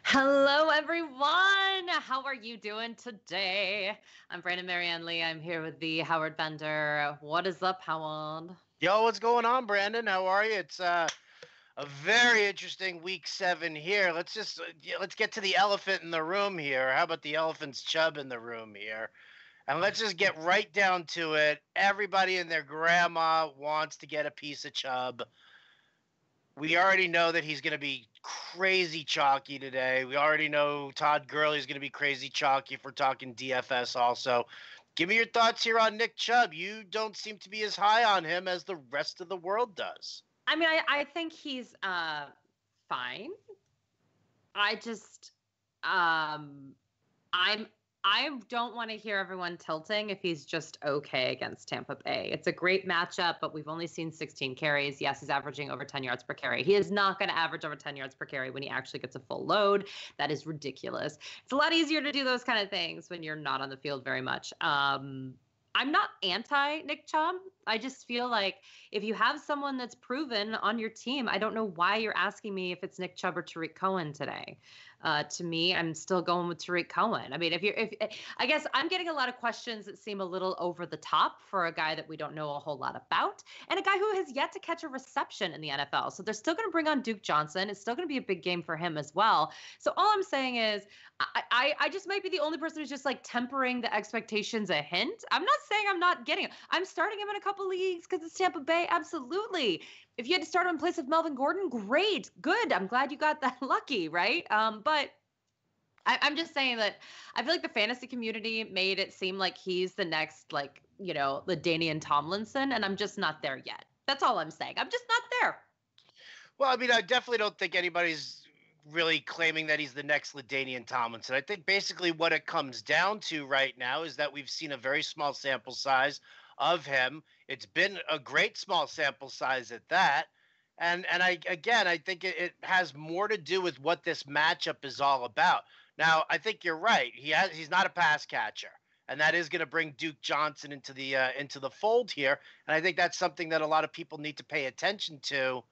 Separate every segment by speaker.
Speaker 1: Hello, everyone. How are you doing today? I'm Brandon Marianne Lee. I'm here with the Howard Bender. What is up, Howard?
Speaker 2: Yo, what's going on, Brandon? How are you? It's a very interesting week 7 here. Let's get to the elephant in the room here. How about the elephant's chub in the room here? And let's just get right down to it. Everybody and their grandma wants to get a piece of Chubb. We already know that he's going to be crazy chalky today. We already know Todd Gurley's going to be crazy chalky if we're talking DFS also. Give me your thoughts here on Nick Chubb. You don't seem to be as high on him as the rest of the world does.
Speaker 1: I mean, I think he's fine. I just I don't want to hear everyone tilting if he's just okay against Tampa Bay. It's a great matchup, but we've only seen 16 carries. Yes, he's averaging over 10 yards per carry. He is not going to average over 10 yards per carry when he actually gets a full load. That is ridiculous. It's a lot easier to do those kind of things when you're not on the field very much. I'm not anti Nick Chubb. I just feel like if you have someone that's proven on your team, I don't know why you're asking me if it's Nick Chubb or Tariq Cohen today. To me, I'm still going with Tariq Cohen. I mean, I guess I'm getting a lot of questions that seem a little over the top for a guy that we don't know a whole lot about, and a guy who has yet to catch a reception in the NFL. So they're still going to bring on Duke Johnson. It's still going to be a big game for him as well. So all I'm saying is, I just might be the only person who's just like tempering the expectations a hint. I'm not saying I'm not getting it. I'm starting him in a couple leagues because it's Tampa Bay. Absolutely. If you had to start him in place of Melvin Gordon, great, good. I'm glad you got that lucky, right? But I'm just saying that I feel like the fantasy community made it seem like he's the next, like, LaDainian Tomlinson, and I'm just not there yet. That's all I'm saying. I'm just not there.
Speaker 2: Well, I mean, I definitely don't think anybody's really claiming that he's the next LaDainian Tomlinson. I think basically what it comes down to right now is that we've seen a very small sample size of him. It's been a great small sample size at that. And I think it has more to do with what this matchup is all about. Now, I think you're right. He's not a pass catcher, and that is going to bring Duke Johnson into the fold here. And I think that's something that a lot of people need to pay attention to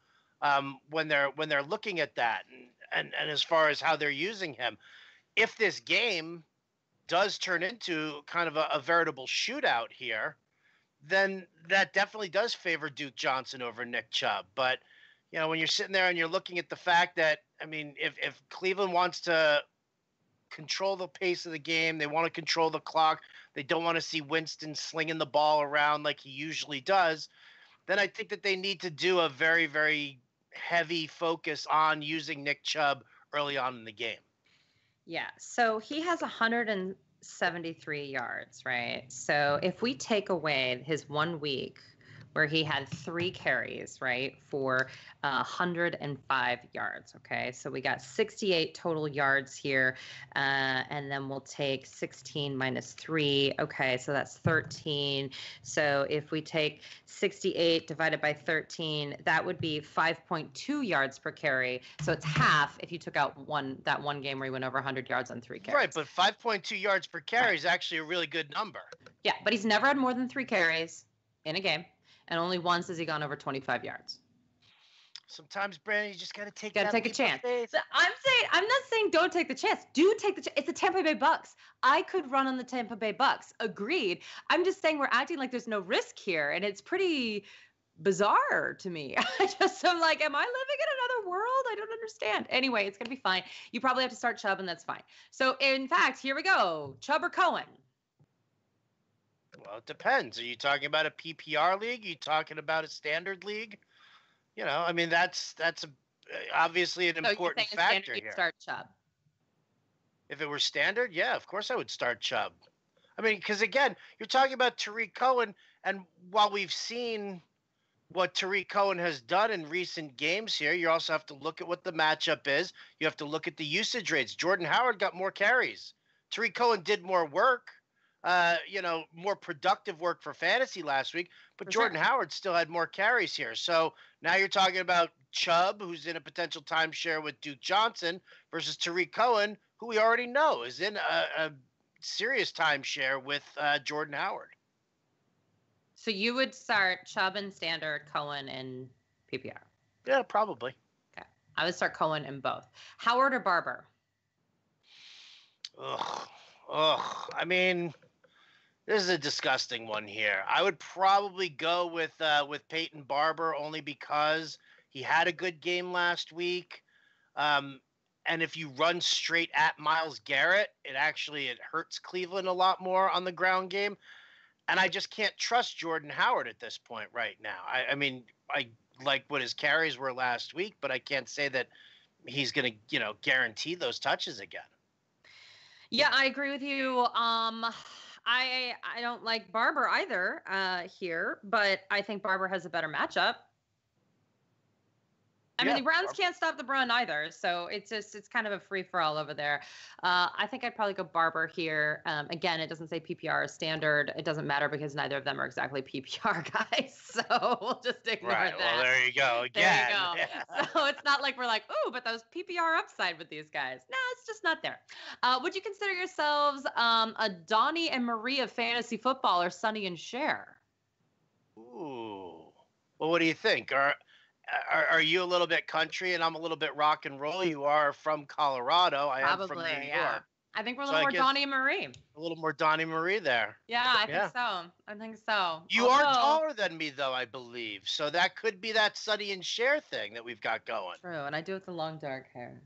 Speaker 2: when they're looking at that, and as far as how they're using him. If this game does turn into kind of a veritable shootout here, then that definitely does favor Duke Johnson over Nick Chubb. But, when you're sitting there and you're looking at the fact that, I mean, if Cleveland wants to control the pace of the game, they want to control the clock, they don't want to see Winston slinging the ball around like he usually does, then I think that they need to do a very, very heavy focus on using Nick Chubb early on in the game.
Speaker 1: Yeah, so he has 173 yards, right? So if we take away his 1 week where he had 3 carries, right, for 105 yards, okay? So we got 68 total yards here, and then we'll take 16 minus 3. Okay, so that's 13. So if we take 68 divided by 13, that would be 5.2 yards per carry. So it's half if you took out that one game where he went over 100 yards on 3 carries.
Speaker 2: Right, but 5.2 yards per carry is actually a really good number.
Speaker 1: Yeah, but he's never had more than 3 carries in a game. And only once has he gone over 25 yards.
Speaker 2: Sometimes, Brandon, you just got to take
Speaker 1: a chance. So I'm not saying don't take the chance. Do take the chance. It's the Tampa Bay Bucks. I could run on the Tampa Bay Bucks. Agreed. I'm just saying we're acting like there's no risk here, and it's pretty bizarre to me. I'm like, am I living in another world? I don't understand. Anyway, it's going to be fine. You probably have to start Chubb, and that's fine. So, in fact, here we go. Chubb or Cohen?
Speaker 2: Well, it depends. Are you talking about a PPR league? Are you talking about a standard league? I mean, that's obviously an important factor here.
Speaker 1: Start Chubb.
Speaker 2: If it were standard, yeah, of course I would start Chubb. I mean, because again, you're talking about Tariq Cohen, and while we've seen what Tariq Cohen has done in recent games here, you also have to look at what the matchup is. You have to look at the usage rates. Jordan Howard got more carries. Tariq Cohen did more work. More productive work for fantasy last week, but Jordan Howard still had more carries here. So now you're talking about Chubb, who's in a potential timeshare with Duke Johnson, versus Tariq Cohen, who we already know is in a serious timeshare with Jordan Howard.
Speaker 1: So you would start Chubb in standard, Cohen in PPR?
Speaker 2: Yeah, probably.
Speaker 1: Okay. I would start Cohen in both. Howard or Barber?
Speaker 2: Ugh. Ugh. I mean, this is a disgusting one here. I would probably go with Peyton Barber only because he had a good game last week. Um, and if you run straight at Myles Garrett, it hurts Cleveland a lot more on the ground game. And I just can't trust Jordan Howard at this point right now. I mean, I like what his carries were last week, but I can't say that he's going to, guarantee those touches again.
Speaker 1: Yeah, I agree with you. I don't like Barber either here, but I think Barber has a better matchup. I mean, the Browns can't stop the run either, so it's kind of a free for all over there. I think I'd probably go Barber here. Again, it doesn't say PPR standard. It doesn't matter because neither of them are exactly PPR guys, so we'll just ignore that.
Speaker 2: Well, there you go.
Speaker 1: Again. There you go. So it's not like we're like, ooh, but those PPR upside with these guys. No, it's just not there. Would you consider yourselves a Donnie and Marie of fantasy football or Sonny and Cher?
Speaker 2: Ooh. Well, what do you think? Are you a little bit country and I'm a little bit rock and roll? You are from Colorado. I am from New York.
Speaker 1: I think we're a little more Donnie and Marie.
Speaker 2: A little more Donnie Marie there.
Speaker 1: Yeah, I think so.
Speaker 2: You are taller than me, though, I believe. So that could be that Sonny and Cher thing that we've got going.
Speaker 1: True, and I do it with the long dark hair.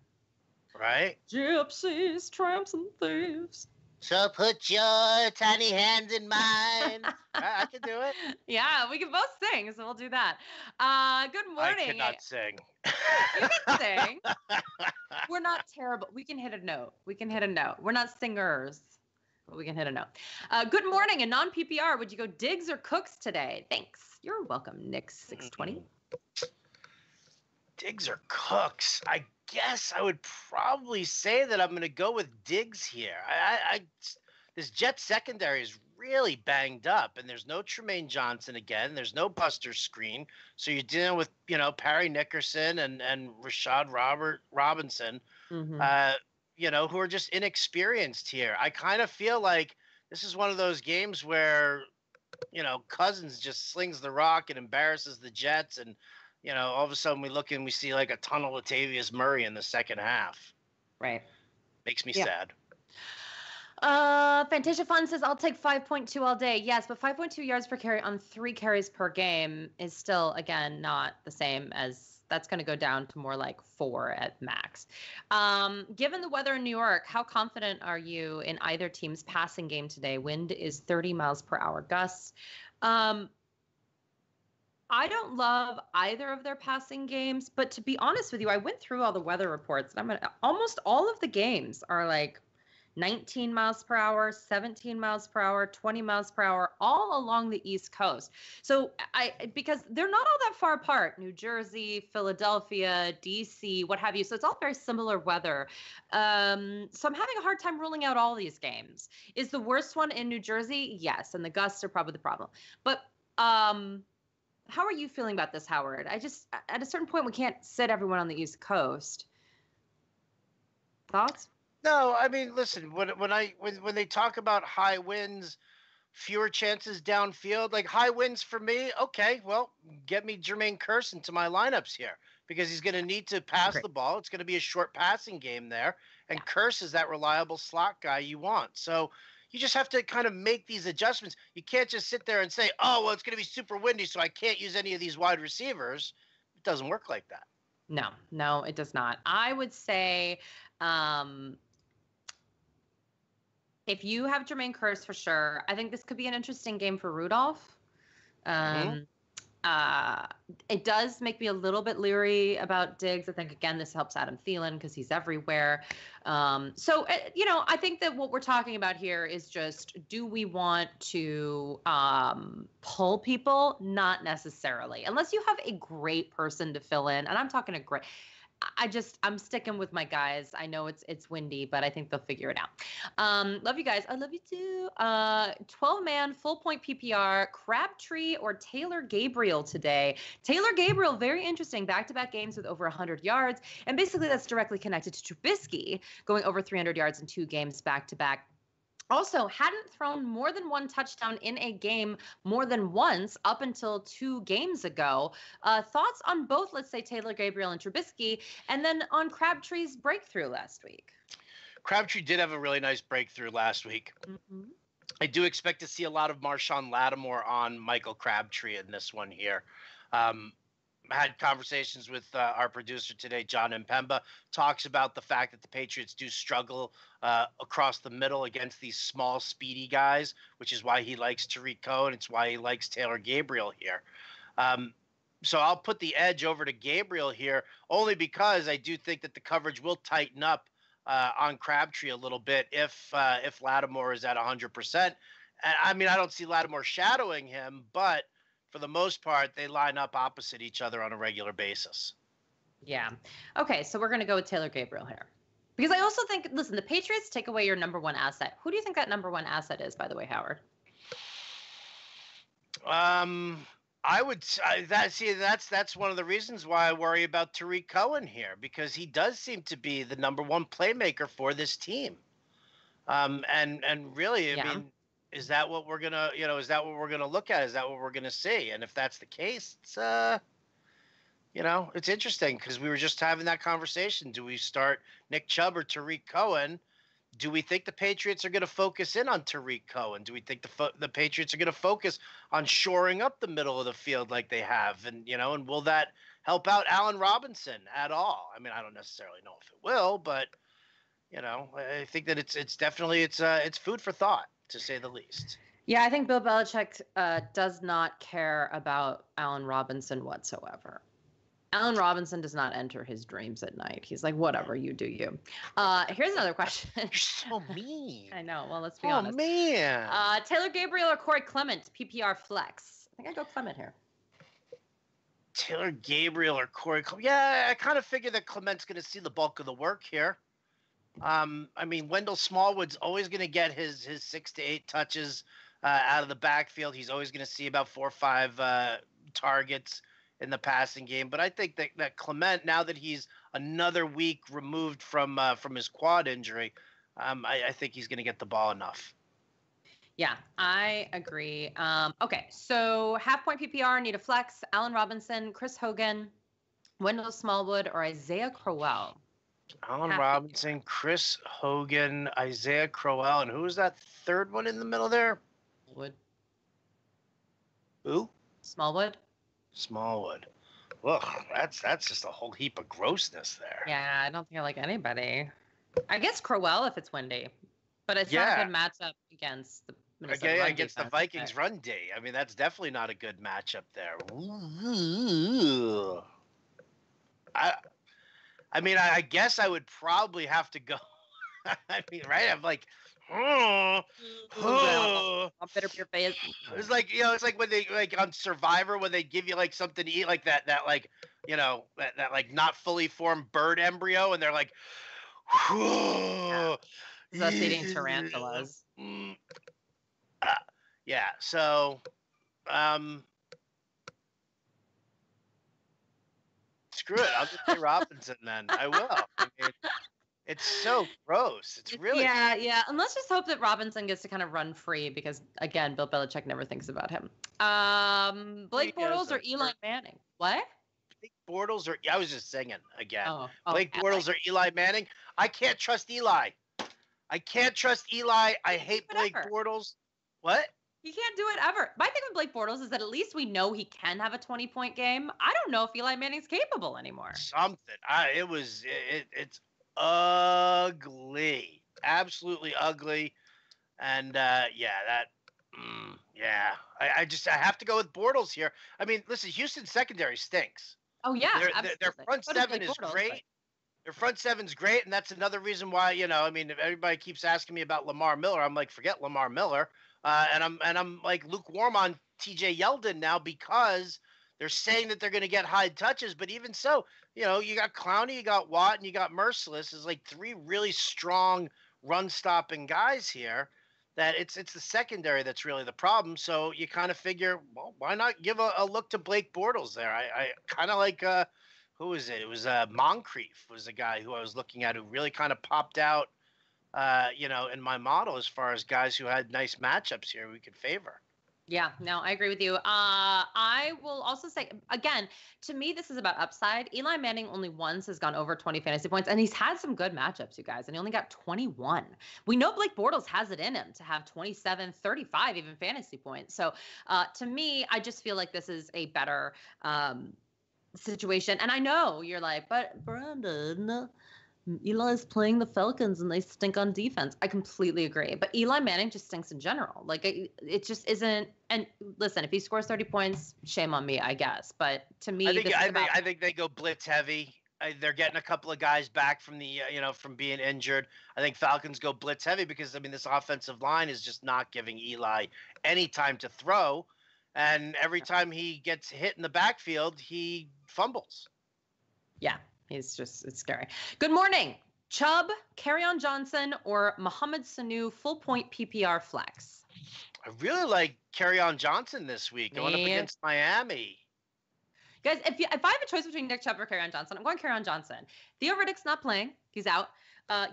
Speaker 2: Right?
Speaker 1: Gypsies, tramps, and thieves.
Speaker 2: So put your tiny hands in mine. I can do it.
Speaker 1: Yeah, we can both sing, so we'll do that. Good morning.
Speaker 2: I cannot sing.
Speaker 1: You can sing. We're not terrible. We can hit a note. We're not singers, but we can hit a note. Good morning. In non-PPR, would you go Diggs or Cooks today? Thanks. You're welcome, Nick620.
Speaker 2: Diggs or Cooks? I guess I would probably say that I'm going to go with Diggs here. This Jet secondary is really banged up, and there's no Tremaine Johnson again. There's no Buster Screen, so you're dealing with Parry Nickerson and Rashad Robinson, who are just inexperienced here. I kind of feel like this is one of those games where Cousins just slings the rock and embarrasses the Jets, and all of a sudden we look and we see like a ton of Latavius Murray in the second half.
Speaker 1: Right.
Speaker 2: Makes me sad.
Speaker 1: Fantasia Fun says, I'll take 5.2 all day. Yes, but 5.2 yards per carry on 3 carries per game is still, again, not the same as that's going to go down to more like 4 at max. Given the weather in New York, how confident are you in either team's passing game today? Wind is 30 miles per hour gusts. I don't love either of their passing games, but to be honest with you, I went through all the weather reports, and almost all of the games are like 19 miles per hour, 17 miles per hour, 20 miles per hour, all along the East Coast. So because they're not all that far apart, New Jersey, Philadelphia, DC, what have you. So it's all very similar weather. So I'm having a hard time ruling out all these games. Is the worst one in New Jersey? Yes. And the gusts are probably the problem. But, how are you feeling about this, Howard? At a certain point, we can't sit everyone on the East Coast. Thoughts?
Speaker 2: No, I mean, listen, when they talk about high winds, fewer chances downfield, like high winds for me, okay, well, get me Jermaine Kearse into my lineups here because he's going to need to pass the ball. It's going to be a short passing game there, and Kearse is that reliable slot guy you want. So you just have to kind of make these adjustments. You can't just sit there and say, oh, well, it's going to be super windy, so I can't use any of these wide receivers. It doesn't work like that.
Speaker 1: No, it does not. I would say if you have Jermaine Kearse for sure, I think this could be an interesting game for Rudolph. It does make me a little bit leery about Diggs. I think, again, this helps Adam Thielen because he's everywhere. I think that what we're talking about here is just, do we want to pull people? Not necessarily, unless you have a great person to fill in. And I'm talking a great... I'm sticking with my guys. I know it's windy, but I think they'll figure it out. Love you guys. I love you too. 12-man full point PPR, Crabtree or Taylor Gabriel today. Taylor Gabriel, very interesting. Back-to-back games with over 100 yards. And basically that's directly connected to Trubisky going over 300 yards in 2 games back-to-back. Also, hadn't thrown more than 1 touchdown in a game more than once up until 2 games ago. Thoughts on both, let's say, Taylor Gabriel and Trubisky, and then on Crabtree's breakthrough last week?
Speaker 2: Crabtree did have a really nice breakthrough last week.
Speaker 1: Mm-hmm.
Speaker 2: I do expect to see a lot of Marshawn Lattimore on Michael Crabtree in this one here. I had conversations with our producer today, John Mpemba, talks about the fact that the Patriots do struggle across the middle against these small, speedy guys, which is why he likes Tariq Cohen. It's why he likes Taylor Gabriel here. So I'll put the edge over to Gabriel here, only because I do think that the coverage will tighten up on Crabtree a little bit if Lattimore is at 100%. I mean, I don't see Lattimore shadowing him, but for the most part, they line up opposite each other on a regular basis.
Speaker 1: Yeah. Okay, so we're going to go with Taylor Gabriel here. Because I also think, listen, the Patriots take away your number one asset. Who do you think that number one asset is, by the way, Howard?
Speaker 2: I would that's one of the reasons why I worry about Tariq Cohen here, because he does seem to be the number one playmaker for this team. And really, I mean, is that what we're gonna, is that what we're gonna look at? Is that what we're gonna see? And if that's the case, it's it's interesting, because we were just having that conversation. Do we start Nick Chubb or Tariq Cohen? Do we think the Patriots are going to focus in on Tariq Cohen? Do we think the Patriots are going to focus on shoring up the middle of the field like they have? And, and will that help out Allen Robinson at all? I mean, I don't necessarily know if it will, but, I think that it's definitely, it's food for thought, to say the least.
Speaker 1: Yeah, I think Bill Belichick does not care about Allen Robinson whatsoever. Allen Robinson does not enter his dreams at night. He's like, whatever, you do you. Here's another question.
Speaker 2: You're so mean.
Speaker 1: I know. Well, let's be honest.
Speaker 2: Oh, man.
Speaker 1: Taylor Gabriel or Corey Clement, PPR flex? I think I go Clement here.
Speaker 2: Taylor Gabriel or Corey Clement? Yeah, I kind of figure that Clement's going to see the bulk of the work here. I mean, Wendell Smallwood's always going to get his 6 to 8 touches out of the backfield. He's always going to see about 4 or 5 targets in the passing game. But I think that Clement, now that he's another week removed from his quad injury, I think he's going to get the ball enough.
Speaker 1: Yeah, I agree. Okay, so half-point PPR, need a flex, Allen Robinson, Chris Hogan, Wendell Smallwood, or Isaiah Crowell.
Speaker 2: Allen Robinson, Chris Hogan, Isaiah Crowell, and who was that third one in the middle there?
Speaker 1: Wood.
Speaker 2: Who?
Speaker 1: Smallwood.
Speaker 2: Ugh, that's just a whole heap of grossness there.
Speaker 1: Yeah, I don't think I like anybody. I guess Crowell if it's windy, but it's not a good matchup against the Minnesota run
Speaker 2: against
Speaker 1: defense,
Speaker 2: the Vikings run day. I mean, that's definitely not a good matchup there. I mean, I guess I would probably have to go. I mean, right? I'm like,
Speaker 1: I'll bitter your face.
Speaker 2: It's like, it's like when they, like on Survivor, when they give you like something to eat, like that like, that like not fully formed bird embryo, and they're like,
Speaker 1: Us eating tarantulas.
Speaker 2: Yeah. So, screw it. I'll just say Robinson then. I will. I mean, it's so gross. It's really
Speaker 1: yeah. And let's just hope that Robinson gets to kind of run free, because again, Bill Belichick never thinks about him. Blake Bortles or Eli Manning? What?
Speaker 2: Blake Bortles or I was just singing again.
Speaker 1: Blake
Speaker 2: Bortles or Eli Manning? I can't trust Eli. I hate Blake Bortles. What?
Speaker 1: He can't do it ever. My thing with Blake Bortles is that at least we know he can have a 20-point game. I don't know if Eli Manning's capable anymore.
Speaker 2: It's ugly, absolutely ugly, and I have to go with Bortles here. I mean, listen, Houston's secondary stinks.
Speaker 1: Oh yeah,
Speaker 2: their front seven is great. Their front seven's great, and that's another reason why, I mean, if everybody keeps asking me about Lamar Miller, I'm like, forget Lamar Miller, and I'm like lukewarm on TJ Yeldon now, because they're saying that they're going to get high touches, but even so, you got Clowney, you got Watt, and you got Merciless is like 3 really strong run-stopping guys here. That it's the secondary that's really the problem. So you kind of figure, well, why not give a look to Blake Bortles there? I kind of like who was it? It was Moncrief was the guy who I was looking at, who really kind of popped out, in my model as far as guys who had nice matchups here we could favor.
Speaker 1: Yeah, no, I agree with you. I will also say, again, to me, this is about upside. Eli Manning only once has gone over 20 fantasy points, and he's had some good matchups, you guys, and he only got 21. We know Blake Bortles has it in him to have 27, 35 even fantasy points. So to me, I just feel like this is a better situation. And I know you're like, but Brandon, Eli's playing the Falcons and they stink on defense. I completely agree. But Eli Manning just stinks in general. Like, it just isn't. And listen, if he scores 30 points, shame on me, I guess. But to me,
Speaker 2: I think they go blitz heavy. They're getting a couple of guys back from the from being injured. I think Falcons go blitz heavy because this offensive line is just not giving Eli any time to throw, and every time he gets hit in the backfield, he fumbles.
Speaker 1: Yeah. It's scary. Good morning. Chubb, Kerryon Johnson, or Mohamed Sanu full point PPR flex?
Speaker 2: I really like Kerryon Johnson this week going up against Miami.
Speaker 1: Guys, if I have a choice between Nick Chubb or Kerryon Johnson, I'm going Kerryon Johnson. Theo Riddick's not playing. He's out.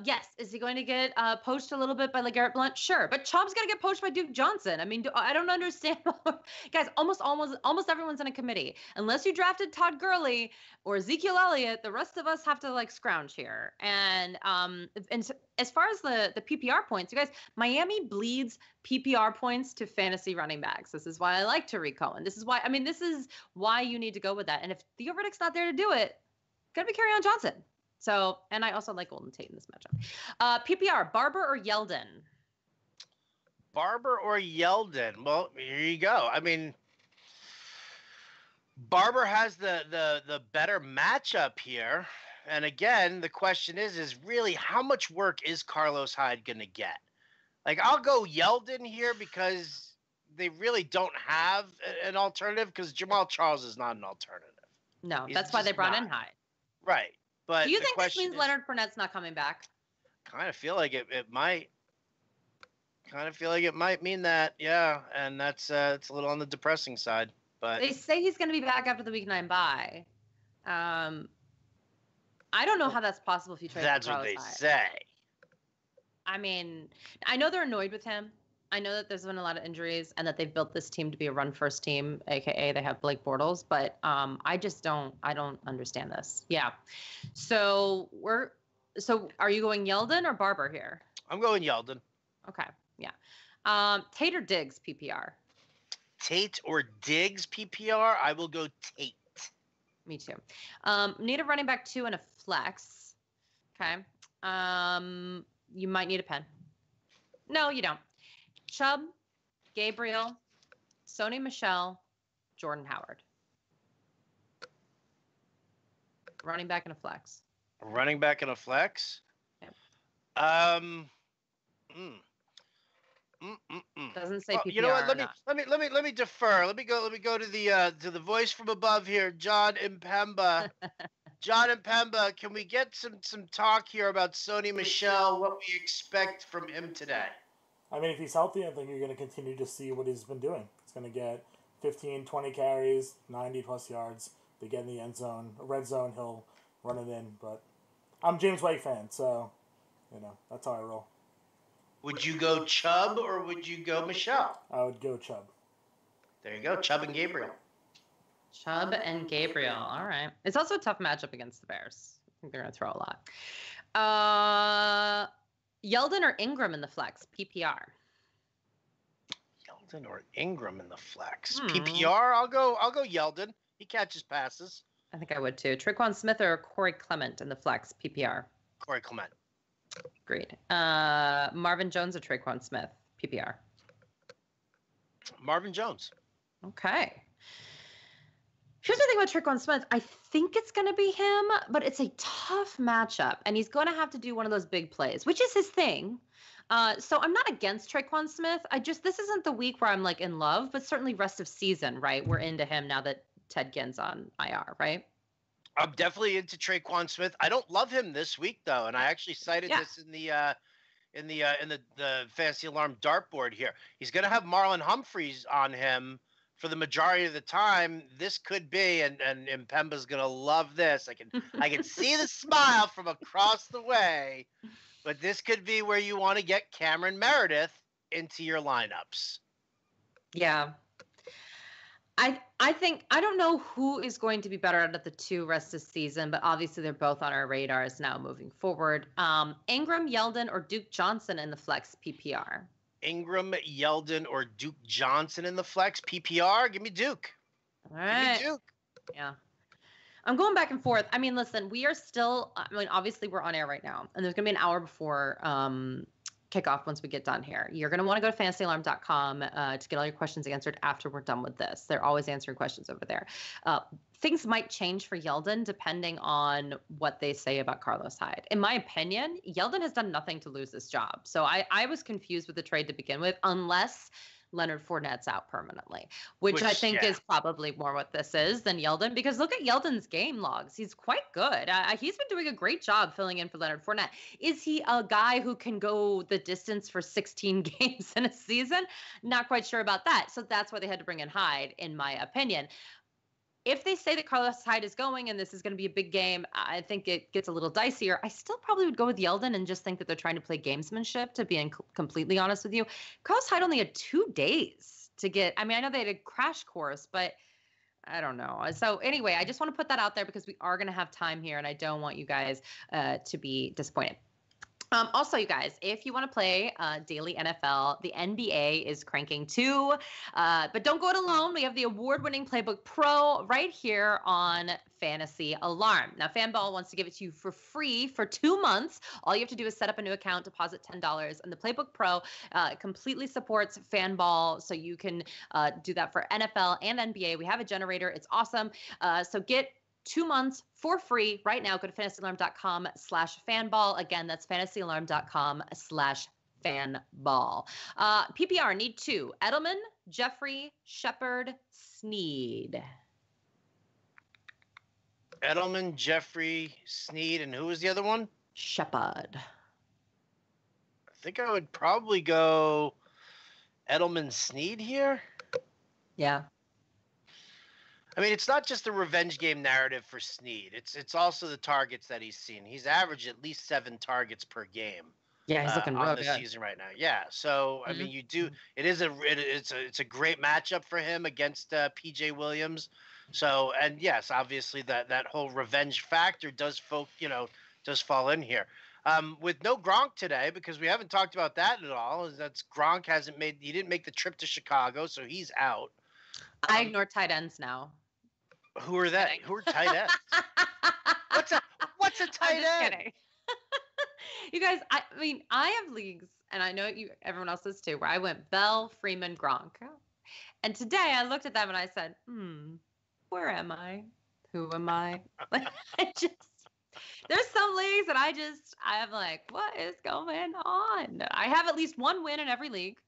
Speaker 1: Yes. Is he going to get poached a little bit by LeGarrette Blount? Sure. But Chubb's going to get poached by Duke Johnson. I mean, I don't understand. Guys, almost everyone's in a committee. Unless you drafted Todd Gurley or Ezekiel Elliott, the rest of us have to scrounge here. And as far as the PPR points, you guys, Miami bleeds PPR points to fantasy running backs. This is why I like Tariq Cohen. This is why you need to go with that. And if Theo Riddick's not there to do it, it's going to be Kerryon Johnson. So, and I also like Golden Tate in this matchup. PPR, Barber or Yeldon?
Speaker 2: Barber or Yeldon? Well, here you go. I mean, Barber has the better matchup here. And again, the question is really how much work is Carlos Hyde going to get? Like, I'll go Yeldon here because they really don't have an alternative because Jamal Charles is not an alternative.
Speaker 1: No, that's why they brought in Hyde.
Speaker 2: Right. But
Speaker 1: do you think this means Leonard Fournette's not coming back?
Speaker 2: Kind of feel like it might. Kind of feel like it might mean that, yeah. And that's it's a little on the depressing side. But
Speaker 1: they say he's going to be back after the Week 9 bye. I don't know how that's possible if you trade.
Speaker 2: That's what they say.
Speaker 1: I mean, I know they're annoyed with him. I know that there's been a lot of injuries and that they've built this team to be a run-first team, aka they have Blake Bortles. But I don't understand this. Yeah. So are you going Yeldon or Barber here?
Speaker 2: I'm going Yeldon.
Speaker 1: Okay. Yeah. Tate or Diggs PPR?
Speaker 2: Tate or Diggs PPR? I will go Tate.
Speaker 1: Me too. Need a running back 2 and a flex. Okay. You might need a pen. No, you don't. Chubb, Gabriel, Sony Michel, Jordan Howard. Running back and a flex.
Speaker 2: Running back and a flex?
Speaker 1: Yep. Doesn't say PPR.
Speaker 2: You know what? Let me defer. Let me go to the voice from above here, John Impemba. John Impemba, can we get some talk here about Sony Michel? What we expect from him today?
Speaker 3: I mean, if he's healthy, I think you're going to continue to see what he's been doing. He's going to get 15, 20 carries, 90-plus yards. They get in the end zone, red zone, he'll run it in. But I'm a James White fan, so, that's how I roll.
Speaker 2: Would you go Chubb or would you go Michel?
Speaker 3: I would go Chubb.
Speaker 2: There you go, Chubb and Gabriel.
Speaker 1: Chubb and Gabriel. All right. It's also a tough matchup against the Bears. I think they're going to throw a lot. Yeldon or Ingram in the flex? PPR.
Speaker 2: Yeldon or Ingram in the flex? PPR? I'll go Yeldon. He catches passes.
Speaker 1: I think I would too. Traquan Smith or Corey Clement in the flex? PPR.
Speaker 2: Corey Clement.
Speaker 1: Agreed. Marvin Jones or Traquan Smith? PPR.
Speaker 2: Marvin Jones.
Speaker 1: Okay. Here's the thing about Traquan Smith. I think it's going to be him, but it's a tough matchup, and he's going to have to do one of those big plays, which is his thing. So I'm not against Traquan Smith. This isn't the week where I'm in love, but certainly rest of season, right? We're into him now that Ted Ginn's on IR, right?
Speaker 2: I'm definitely into Traquan Smith. I don't love him this week though, and I actually cited this in the Fantasy Alarm dartboard here. He's going to have Marlon Humphreys on him for the majority of the time. This could be, and Mpemba's going to love this. I can see the smile from across the way, but this could be where you want to get Cameron Meredith into your lineups.
Speaker 1: Yeah. I think I don't know who is going to be better out of the two rest of the season, but obviously they're both on our radars now moving forward. Ingram, Yeldon, or Duke Johnson in the flex PPR?
Speaker 2: Ingram, Yeldon, or Duke Johnson in the flex PPR? Give me Duke.
Speaker 1: All right.
Speaker 2: Give me Duke.
Speaker 1: Yeah. I'm going back and forth. I mean, listen, we are still, I mean, obviously we're on air right now, and there's going to be an hour before kickoff once we get done here. You're going to want to go to fantasyalarm.com to get all your questions answered after we're done with this. They're always answering questions over there. Things might change for Yeldon depending on what they say about Carlos Hyde. In my opinion, Yeldon has done nothing to lose this job. So I was confused with the trade to begin with, unless Leonard Fournette's out permanently, which I think is probably more what this is than Yeldon, because look at Yeldon's game logs. He's quite good. He's been doing a great job filling in for Leonard Fournette. Is he a guy who can go the distance for 16 games in a season? Not quite sure about that. So that's why they had to bring in Hyde, in my opinion. If they say that Carlos Hyde is going and this is going to be a big game, I think it gets a little dicier. I still probably would go with Yeldon and just think that they're trying to play gamesmanship, to be completely honest with you. Carlos Hyde only had 2 days to get, I mean, I know they had a crash course, but I don't know. So anyway, I just want to put that out there because we are going to have time here and I don't want you guys to be disappointed. Also, you guys, if you want to play daily NFL, the NBA is cranking too. But don't go it alone. We have the award-winning Playbook Pro right here on Fantasy Alarm. Now, Fanball wants to give it to you for free for 2 months. All you have to do is set up a new account, deposit $10, and the Playbook Pro completely supports Fanball, so you can do that for NFL and NBA. We have a generator. It's awesome. So get 2 months for free right now. Go to fantasyalarm.com/fanball. Again, that's fantasyalarm.com/fanball. PPR need 2: Edelman, Jeffrey, Shepard, Sneed.
Speaker 2: Edelman, Jeffrey, Sneed, and who was the other one?
Speaker 1: Shepard.
Speaker 2: I think I would probably go Edelman, Sneed here.
Speaker 1: Yeah.
Speaker 2: I mean, it's not just the revenge game narrative for Sneed. It's also the targets that he's seen. He's averaged at least 7 targets per game.
Speaker 1: Yeah, he's looking real
Speaker 2: on the
Speaker 1: good
Speaker 2: season right now. Yeah, so I mean, you do. It's a great matchup for him against PJ Williams. So, and yes, obviously that whole revenge factor does fall in here. With no Gronk today, because we haven't talked about that at all. That's Gronk he didn't make the trip to Chicago, so he's out.
Speaker 1: I ignore tight ends now.
Speaker 2: Who are that? Who are tight ends? What's a tight end?
Speaker 1: Kidding. You guys, I mean, I have leagues, and I know everyone else does too, where I went Bell, Freeman, Gronk. And today I looked at them and I said, where am I? Who am I? There's some leagues that I'm like, what is going on? I have at least 1 win in every league.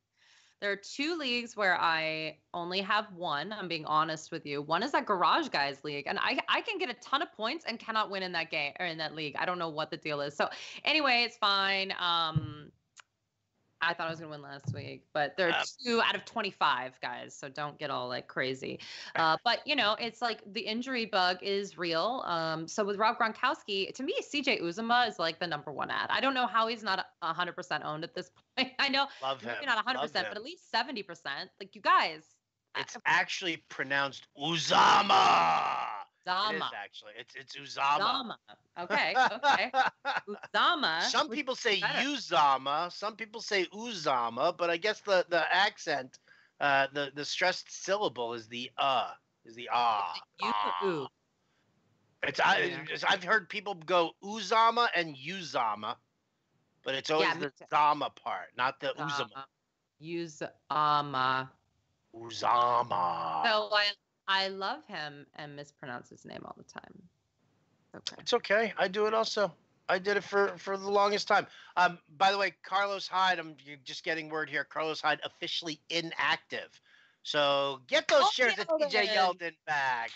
Speaker 1: There are 2 leagues where I only have 1. I'm being honest with you. One is that Garage Guys league, and I can get a ton of points and cannot win in that game or in that league. I don't know what the deal is. So anyway, it's fine. I thought I was going to win last week, but there are 2 out of 25 guys, so don't get all like crazy. But it's like the injury bug is real. So with Rob Gronkowski, to me, CJ Uzomah is like the number 1 ad. I don't know how he's not 100% owned at this point. I know maybe not 100%, but at least 70%. Like, you guys.
Speaker 2: It's actually pronounced Uzomah.
Speaker 1: Uzomah.
Speaker 2: It is actually. It's Uzomah.
Speaker 1: Okay. Uzomah.
Speaker 2: Some people say Uzomah. Some people say Uzomah, but I guess the accent, the stressed syllable is the ah. I've heard people go Uzomah and Uzomah, but it's always the Zama part, not the Uzomah. Uzomah.
Speaker 1: So I love him and mispronounce his name all the time. Okay.
Speaker 2: It's okay. I do it also. I did it for the longest time. By the way, Carlos Hyde, I'm just getting word here. Carlos Hyde officially inactive. So get those shares of TJ Yeldon back.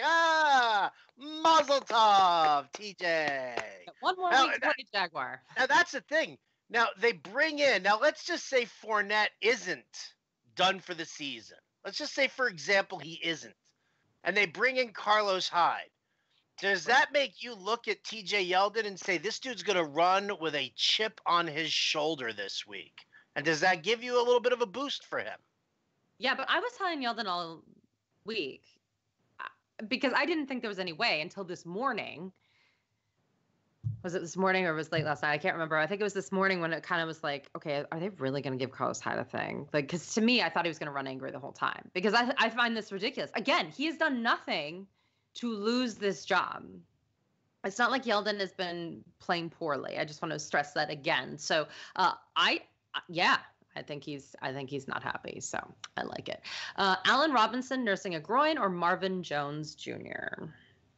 Speaker 2: Mazel tov, TJ.
Speaker 1: 1 more week to Jaguar.
Speaker 2: Now that's the thing. Now they bring in. Now let's just say Fournette isn't done for the season. Let's just say, for example, he isn't. And they bring in Carlos Hyde. Does that make you look at TJ Yeldon and say, this dude's going to run with a chip on his shoulder this week? And does that give you a little bit of a boost for him?
Speaker 1: Yeah, but I was telling Yeldon all week, because I didn't think there was any way until this morning. Was it this morning or was it late last night? I can't remember. I think it was this morning when it kind of was like, okay, are they really going to give Carlos Hyde a thing? Like, because to me, I thought he was going to run angry the whole time because I find this ridiculous. Again, he has done nothing to lose this job. It's not like Yeldon has been playing poorly. I just want to stress that again. So I think he's not happy. So I like it. Allen Robinson nursing a groin or Marvin Jones Jr.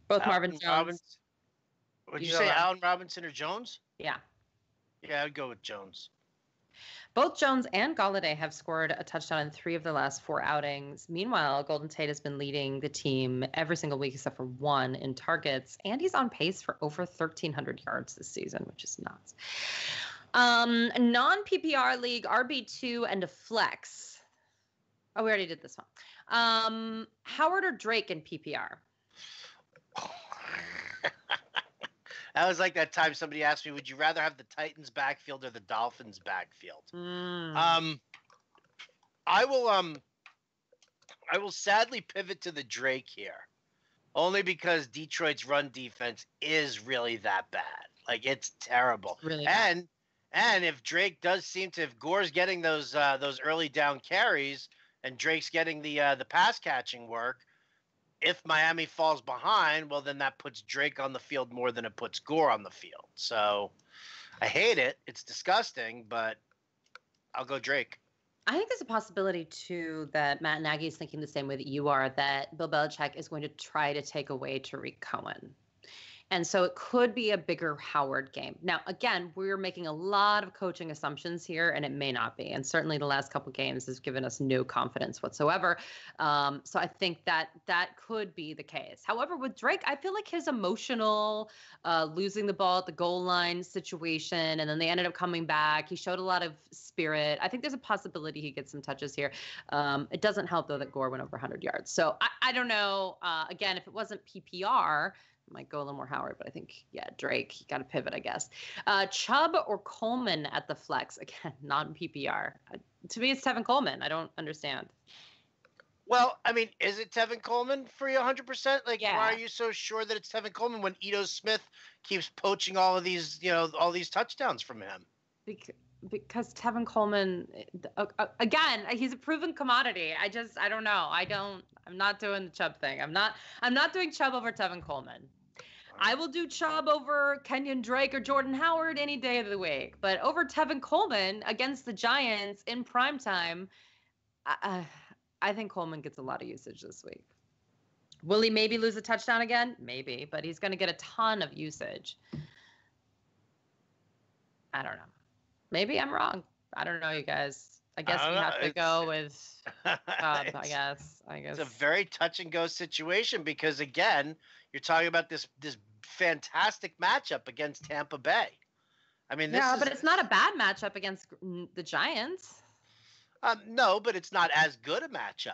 Speaker 1: Both Marvin Jones.
Speaker 2: Would you say Allen Robinson or Jones?
Speaker 1: Yeah.
Speaker 2: Yeah, I'd go with Jones.
Speaker 1: Both Jones and Golladay have scored a touchdown in 3 of the last 4 outings. Meanwhile, Golden Tate has been leading the team every single week except for 1 in targets, and he's on pace for over 1,300 yards this season, which is nuts. Non-PPR league, RB2 and a flex. Oh, we already did this one. Howard or Drake in PPR?
Speaker 2: That was like that time somebody asked me, would you rather have the Titans backfield or the Dolphins backfield? I will sadly pivot to the Drake here, only because Detroit's run defense is really that bad. Like, it's terrible.
Speaker 1: Really bad.
Speaker 2: And if Drake does seem to, if Gore's getting those early down carries and Drake's getting the pass catching work, if Miami falls behind, well, then that puts Drake on the field more than it puts Gore on the field. So I hate it. It's disgusting, but I'll go Drake.
Speaker 1: I think there's a possibility, too, that Matt Nagy is thinking the same way that you are, that Bill Belichick is going to try to take away Tariq Cohen. And so it could be a bigger Howard game. Now, again, we're making a lot of coaching assumptions here, and it may not be. And certainly the last couple of games has given us no confidence whatsoever. So I think that could be the case. However, with Drake, I feel like his emotional losing the ball at the goal line situation, and then they ended up coming back. He showed a lot of spirit. I think there's a possibility he gets some touches here. It doesn't help, though, that Gore went over 100 yards. So I don't know. Again, if it wasn't PPR, might go a little more Howard, but I think, Drake, you got to pivot, I guess. Chubb or Coleman at the flex? Again, not in PPR. To me, it's Tevin Coleman. I don't understand.
Speaker 2: Well, I mean, is it Tevin Coleman for you 100%? Like,
Speaker 1: Yeah.
Speaker 2: Why are you so sure that it's Tevin Coleman when Ito Smith keeps poaching all of these, all these touchdowns from him?
Speaker 1: Because Tevin Coleman, again, he's a proven commodity. I don't know. I'm not doing the Chubb thing. I'm not doing Chubb over Tevin Coleman. I will do Chubb over Kenyon Drake or Jordan Howard any day of the week. But over Tevin Coleman against the Giants in primetime, I think Coleman gets a lot of usage this week. Will he maybe lose a touchdown again? Maybe, but he's going to get a ton of usage. I don't know. Maybe I'm wrong. I don't know, you guys. I guess we have to go with Chubb, I guess.
Speaker 2: It's a very touch and go situation because, again, you're talking about this fantastic matchup against Tampa Bay. I mean,
Speaker 1: but it's not a bad matchup against the Giants.
Speaker 2: No, but it's not as good a matchup.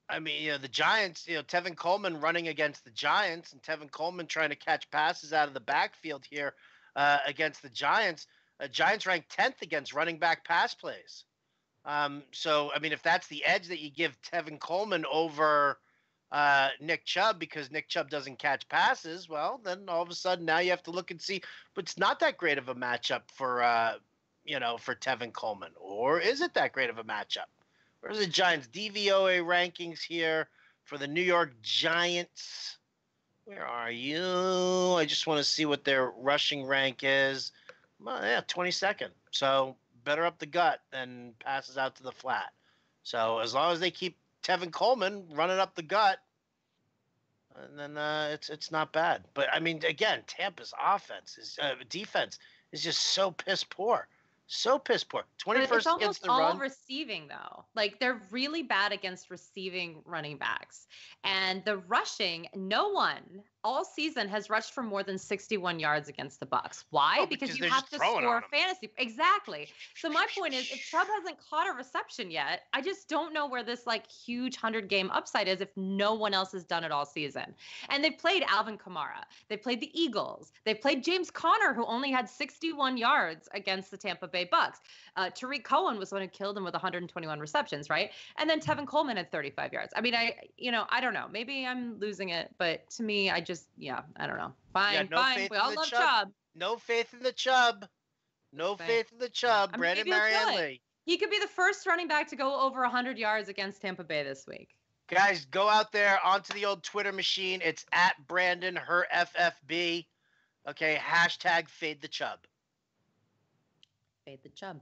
Speaker 2: I mean, the Giants, Tevin Coleman running against the Giants and Tevin Coleman trying to catch passes out of the backfield here against the Giants. Giants ranked 10th against running back pass plays. So, I mean, if that's the edge that you give Tevin Coleman over Nick Chubb because Nick Chubb doesn't catch passes, well, then all of a sudden now you have to look and see. But it's not that great of a matchup for Tevin Coleman. Or is it that great of a matchup? Where's the Giants' DVOA rankings here for the New York Giants? Where are you? I just want to see what their rushing rank is. Well, 22nd. So better up the gut than passes out to the flat. So as long as they keep Tevin Coleman running up the gut, and then it's not bad. But I mean, again, Tampa's defense is just so piss poor. So piss poor. 21st against the run.
Speaker 1: It's all receiving, though. Like, they're really bad against receiving running backs. And the rushing, no one all season has rushed for more than 61 yards against the Bucs. Why?
Speaker 2: Oh,
Speaker 1: because you have to score fantasy. Exactly. So my point is, if Chubb hasn't caught a reception yet, I just don't know where this huge 100-game upside is if no one else has done it all season. And they've played Alvin Kamara. They've played the Eagles. They've played James Conner, who only had 61 yards against the Tampa Bay Bay Bucks. Tariq Cohen was the one who killed him with 121 receptions, right? And then Tevin Coleman had 35 yards. I mean, I don't know. Maybe I'm losing it, but to me, I don't know. Fine. We all love Chubb.
Speaker 2: No faith in the Chubb. No faith in the Chubb.
Speaker 1: I mean,
Speaker 2: Brandon Marianne Lee.
Speaker 1: He could be the first running back to go over 100 yards against Tampa Bay this week.
Speaker 2: Guys, go out there onto the old Twitter machine. It's at Brandon her FFB. Okay, hashtag fade the Chubb.
Speaker 1: Fade the Chubb.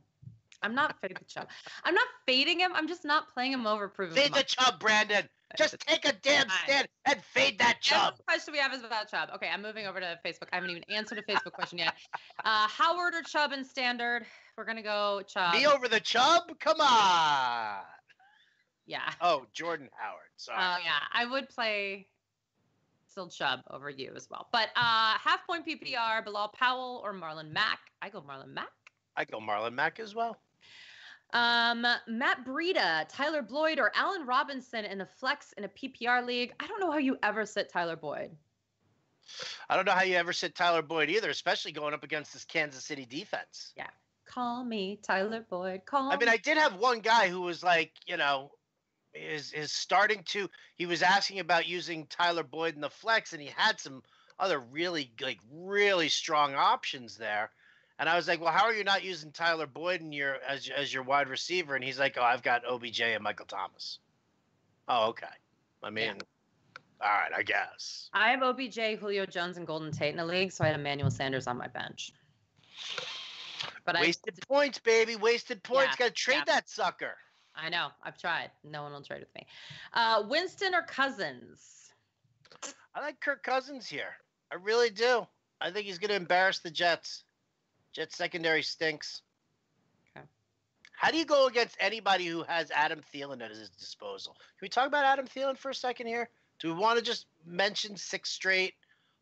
Speaker 1: I'm not fading the Chubb. I'm not fading him. I'm just not playing him over.
Speaker 2: Fade the Chubb, Brandon. Just take a damn stand and fade that Chubb.
Speaker 1: The question we have is about Chubb. Okay, I'm moving over to Facebook. I haven't even answered a Facebook question yet. Howard or Chubb in standard? We're going to go Chubb.
Speaker 2: Me over the Chubb? Come on.
Speaker 1: Yeah.
Speaker 2: Oh, Jordan Howard. Sorry.
Speaker 1: Oh, yeah. I would play still Chubb over you as well. But half-point PPR, Bilal Powell or Marlon Mack? I go Marlon Mack.
Speaker 2: I go Marlon Mack as well.
Speaker 1: Matt Breida, Tyler Boyd, or Allen Robinson in a flex in a PPR league. I don't know how you ever sit Tyler Boyd.
Speaker 2: I don't know how you ever sit Tyler Boyd either, especially going up against this Kansas City defense.
Speaker 1: Yeah. Call me Tyler Boyd. Call me.
Speaker 2: I mean, I did have one guy who was like, is starting to. He was asking about using Tyler Boyd in the flex, and he had some other really strong options there. And I was like, well, how are you not using Tyler Boyd in as your wide receiver? And he's like, oh, I've got OBJ and Michael Thomas. Oh, okay. I mean, all right, I guess.
Speaker 1: I have OBJ, Julio Jones, and Golden Tate in a league, so I had Emmanuel Sanders on my bench. But
Speaker 2: wasted points, baby. Wasted points. Got to trade that sucker.
Speaker 1: I know. I've tried. No one will trade with me. Winston or Cousins?
Speaker 2: I like Kirk Cousins here. I really do. I think he's going to embarrass the Jets. Jets secondary stinks.
Speaker 1: Okay.
Speaker 2: How do you go against anybody who has Adam Thielen at his disposal? Can we talk about Adam Thielen for a second here? Do we want to just mention 6 straight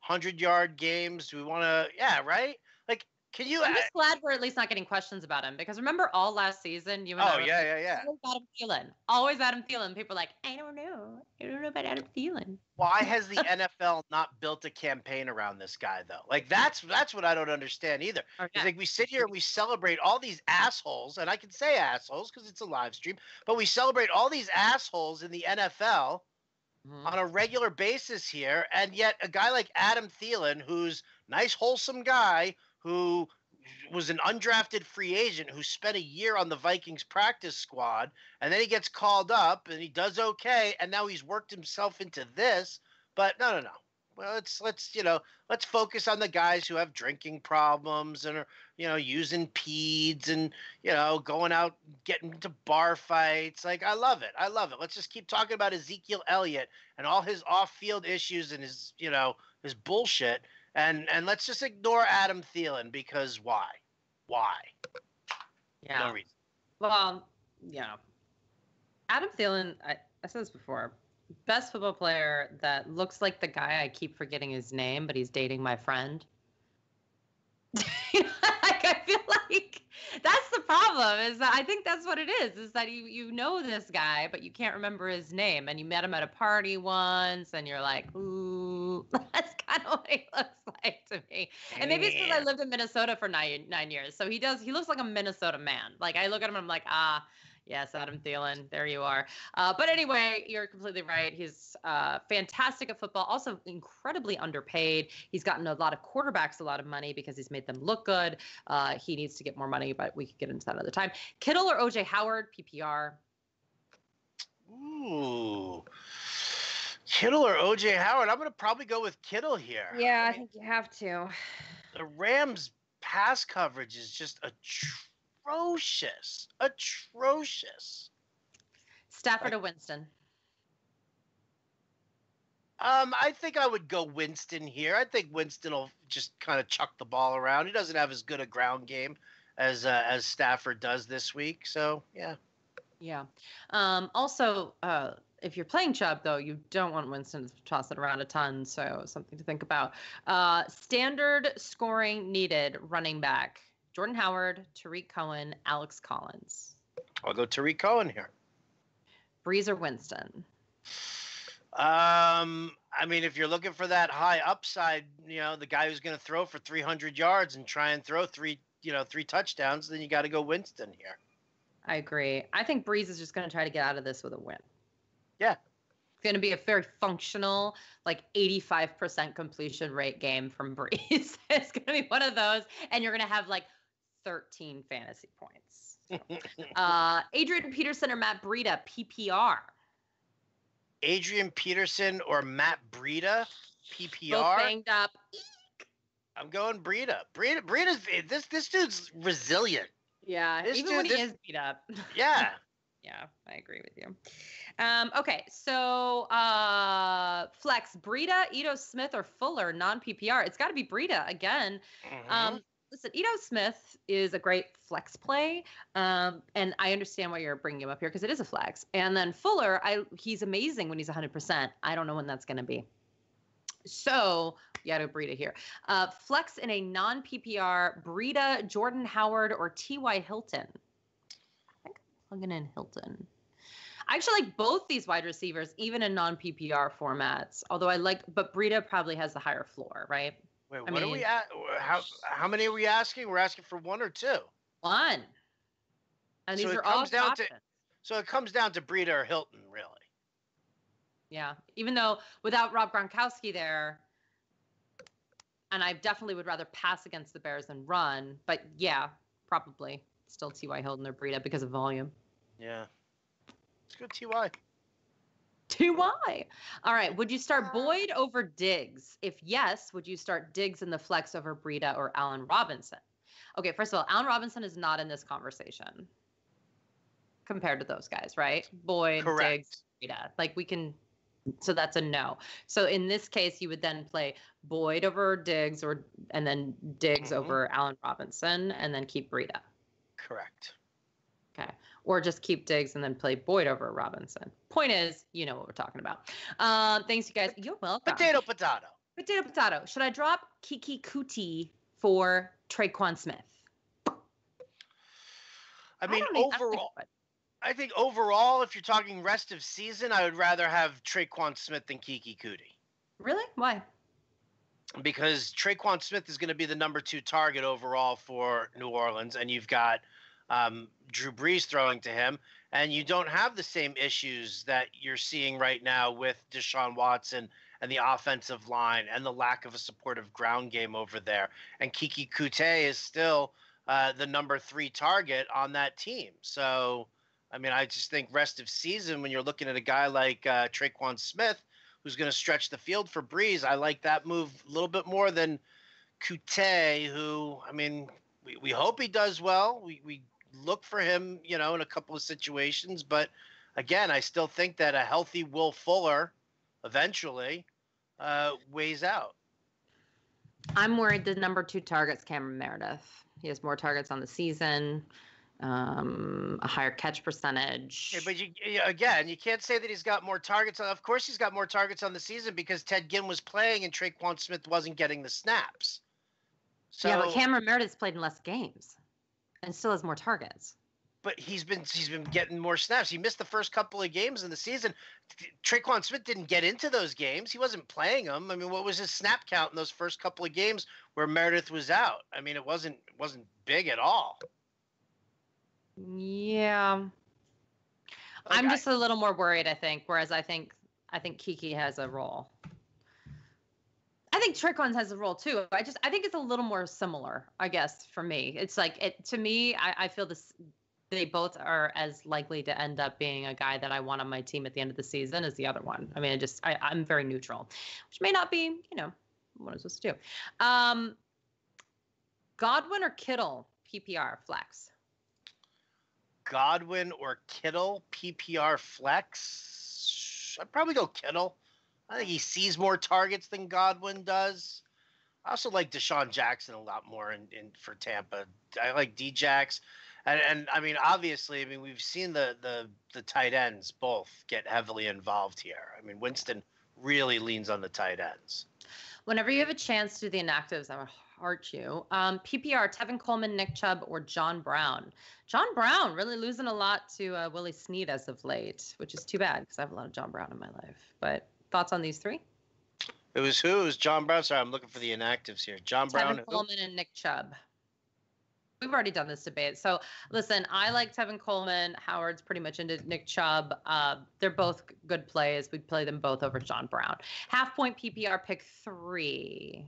Speaker 2: 100-yard games? Do we want to? Yeah, right? Like, can you?
Speaker 1: I'm just glad we're at least not getting questions about him, because remember all last season you and I were
Speaker 2: yeah.
Speaker 1: Adam Thielen. Always Adam Thielen. People are like, I don't know about Adam Thielen.
Speaker 2: Why has the NFL not built a campaign around this guy though? Like that's what I don't understand either.
Speaker 1: Okay.
Speaker 2: It's like we sit here and we celebrate all these assholes, and I can say assholes because it's a live stream, but we celebrate all these assholes in the NFL on a regular basis here, and yet a guy like Adam Thielen, who's nice, wholesome guy, who was an undrafted free agent who spent a year on the Vikings practice squad, and then he gets called up and he does okay, and now he's worked himself into this. But no. Well, let's focus on the guys who have drinking problems and are, using peds and, going out, getting into bar fights. Like, I love it. Let's just keep talking about Ezekiel Elliott and all his off-field issues and his, his bullshit. And let's just ignore Adam Thielen, because why? Why?
Speaker 1: Yeah.
Speaker 2: No reason.
Speaker 1: Well, Adam Thielen, I said this before, best football player that looks like the guy, I keep forgetting his name, but he's dating my friend. I feel like that's the problem, is that I think that's what it is that you know this guy, but you can't remember his name, and you met him at a party once, and you're like, ooh, that's kind of what he looks like to me. And maybe it's because I lived in Minnesota for nine years, so he looks like a Minnesota man. Like, I look at him and I'm like, yes, Adam Thielen, there you are. But anyway, you're completely right. He's fantastic at football, also incredibly underpaid. He's gotten a lot of quarterbacks a lot of money because he's made them look good. He needs to get more money, but we could get into that another time. Kittle or OJ Howard, PPR?
Speaker 2: Ooh. Kittle or OJ Howard? I'm going to probably go with Kittle here.
Speaker 1: Yeah, I think you have to.
Speaker 2: The Rams' pass coverage is just atrocious.
Speaker 1: Stafford or Winston?
Speaker 2: I think I would go Winston here. I think Winston will just kind of chuck the ball around. He doesn't have as good a ground game as Stafford does this week. So yeah.
Speaker 1: Yeah. Also, if you're playing Chubb, though, you don't want Winston to toss it around a ton. So something to think about. Standard scoring needed running back. Jordan Howard, Tariq Cohen, Alex Collins.
Speaker 2: I'll go Tariq Cohen here.
Speaker 1: Breeze or Winston?
Speaker 2: I mean, if you're looking for that high upside, the guy who's going to throw for 300 yards and try and throw three 3 touchdowns, then you got to go Winston here.
Speaker 1: I agree. I think Breeze is just going to try to get out of this with a win.
Speaker 2: Yeah.
Speaker 1: It's going to be a very functional, like 85% completion rate game from Breeze. It's going to be one of those, and you're going to have like 13 fantasy points. So. Adrian Peterson or Matt Breida, PPR.
Speaker 2: Adrian Peterson or Matt Breida, PPR.
Speaker 1: Both banged up.
Speaker 2: I'm going Breida. Breida's this dude's resilient.
Speaker 1: Yeah, even when he is beat up.
Speaker 2: Yeah.
Speaker 1: Yeah, I agree with you. Okay, so flex Breida, Ito Smith, or Fuller, non-PPR. It's got to be Breida again.
Speaker 2: Mm-hmm.
Speaker 1: Listen, Ito Smith is a great flex play, and I understand why you're bringing him up here because it is a flex. And then Fuller, he's amazing when he's 100%. I don't know when that's going to be. So, yeah, to Breida here. Flex in a non-PPR, Breida, Jordan Howard, or T.Y. Hilton. I think I'm plugging in Hilton. I actually like both these wide receivers, even in non-PPR formats. Although but Breida probably has the higher floor, right?
Speaker 2: Wait, what are we at? How many are we asking? We're asking for 1 or 2?
Speaker 1: 1. And
Speaker 2: so
Speaker 1: these are all options.
Speaker 2: So it comes down to Breida or Hilton, really.
Speaker 1: Yeah, even though without Rob Gronkowski there, and I definitely would rather pass against the Bears than run, but yeah, probably still T.Y. Hilton or Breida because of volume.
Speaker 2: Yeah. Let's go T.Y.
Speaker 1: T.Y. All right, would you start Boyd over Diggs? If yes, would you start Diggs in the flex over Breida or Allen Robinson? Okay, first of all, Allen Robinson is not in this conversation compared to those guys, right? Boyd,
Speaker 2: Correct.
Speaker 1: Diggs, Breida. Like so that's a no. So in this case, you would then play Boyd over Diggs and then Diggs over Allen Robinson and then keep Breida.
Speaker 2: Correct.
Speaker 1: Okay. Or just keep Diggs and then play Boyd over Robinson. Point is, you know what we're talking about. Thanks, you guys. You're welcome.
Speaker 2: Potato.
Speaker 1: Potato. Should I drop Kiki Kuti for Traquan Smith?
Speaker 2: I mean, overall, I think overall, if you're talking rest of season, I would rather have Traquan Smith than Kiki Kuti.
Speaker 1: Really? Why?
Speaker 2: Because Traquan Smith is going to be the number 2 target overall for New Orleans, and you've got Drew Brees throwing to him, and you don't have the same issues that you're seeing right now with Deshaun Watson and the offensive line and the lack of a supportive ground game over there. And Kiki Kuti is still the number 3 target on that team. So, I mean, I just think rest of season, when you're looking at a guy like Traquan Smith, who's going to stretch the field for Brees, I like that move a little bit more than Kuti, who, I mean, we hope he does well. We look for him, in a couple of situations. But, again, I still think that a healthy Will Fuller eventually weighs out.
Speaker 1: I'm worried the number 2 target's Cameron Meredith. He has more targets on the season. A higher catch percentage.
Speaker 2: Yeah, but you can't say that he's got more targets. Of course he's got more targets on the season because Ted Ginn was playing and Traquan Smith wasn't getting the snaps. So,
Speaker 1: yeah, but Cameron Meredith's played in less games and still has more targets.
Speaker 2: But he's been getting more snaps. He missed the first couple of games in the season. Traquan Smith didn't get into those games. He wasn't playing them. I mean, what was his snap count in those first couple of games where Meredith was out? I mean, it wasn't big at all.
Speaker 1: Yeah. I'm just a little more worried, I think, whereas I think Kiki has a role. I think Traquan has a role too. I think it's a little more similar, I guess, for me. It's like to me, I feel they both are as likely to end up being a guy that I want on my team at the end of the season as the other one. I mean, I'm very neutral, which may not be, what I'm supposed to do. Godwin or Kittle, PPR flex?
Speaker 2: Godwin or Kittle, PPR flex? I'd probably go Kittle. I think he sees more targets than Godwin does. I also like Deshaun Jackson a lot more for Tampa. I like D-Jax. And I mean, obviously, we've seen the tight ends both get heavily involved here. I mean, Winston really leans on the tight ends.
Speaker 1: Whenever you have a chance to do the inactives, I would heart you. PPR, Tevin Coleman, Nick Chubb, or John Brown. John Brown really losing a lot to Willie Snead as of late, which is too bad because I have a lot of John Brown in my life. But thoughts on these 3?
Speaker 2: It was who? It was John Brown. Sorry, I'm looking for the inactives here. John Brown.
Speaker 1: Tevin Coleman and Nick Chubb. We've already done this debate. So listen, I like Tevin Coleman. Howard's pretty much into Nick Chubb. They're both good plays. We play them both over John Brown. Half point PPR pick 3.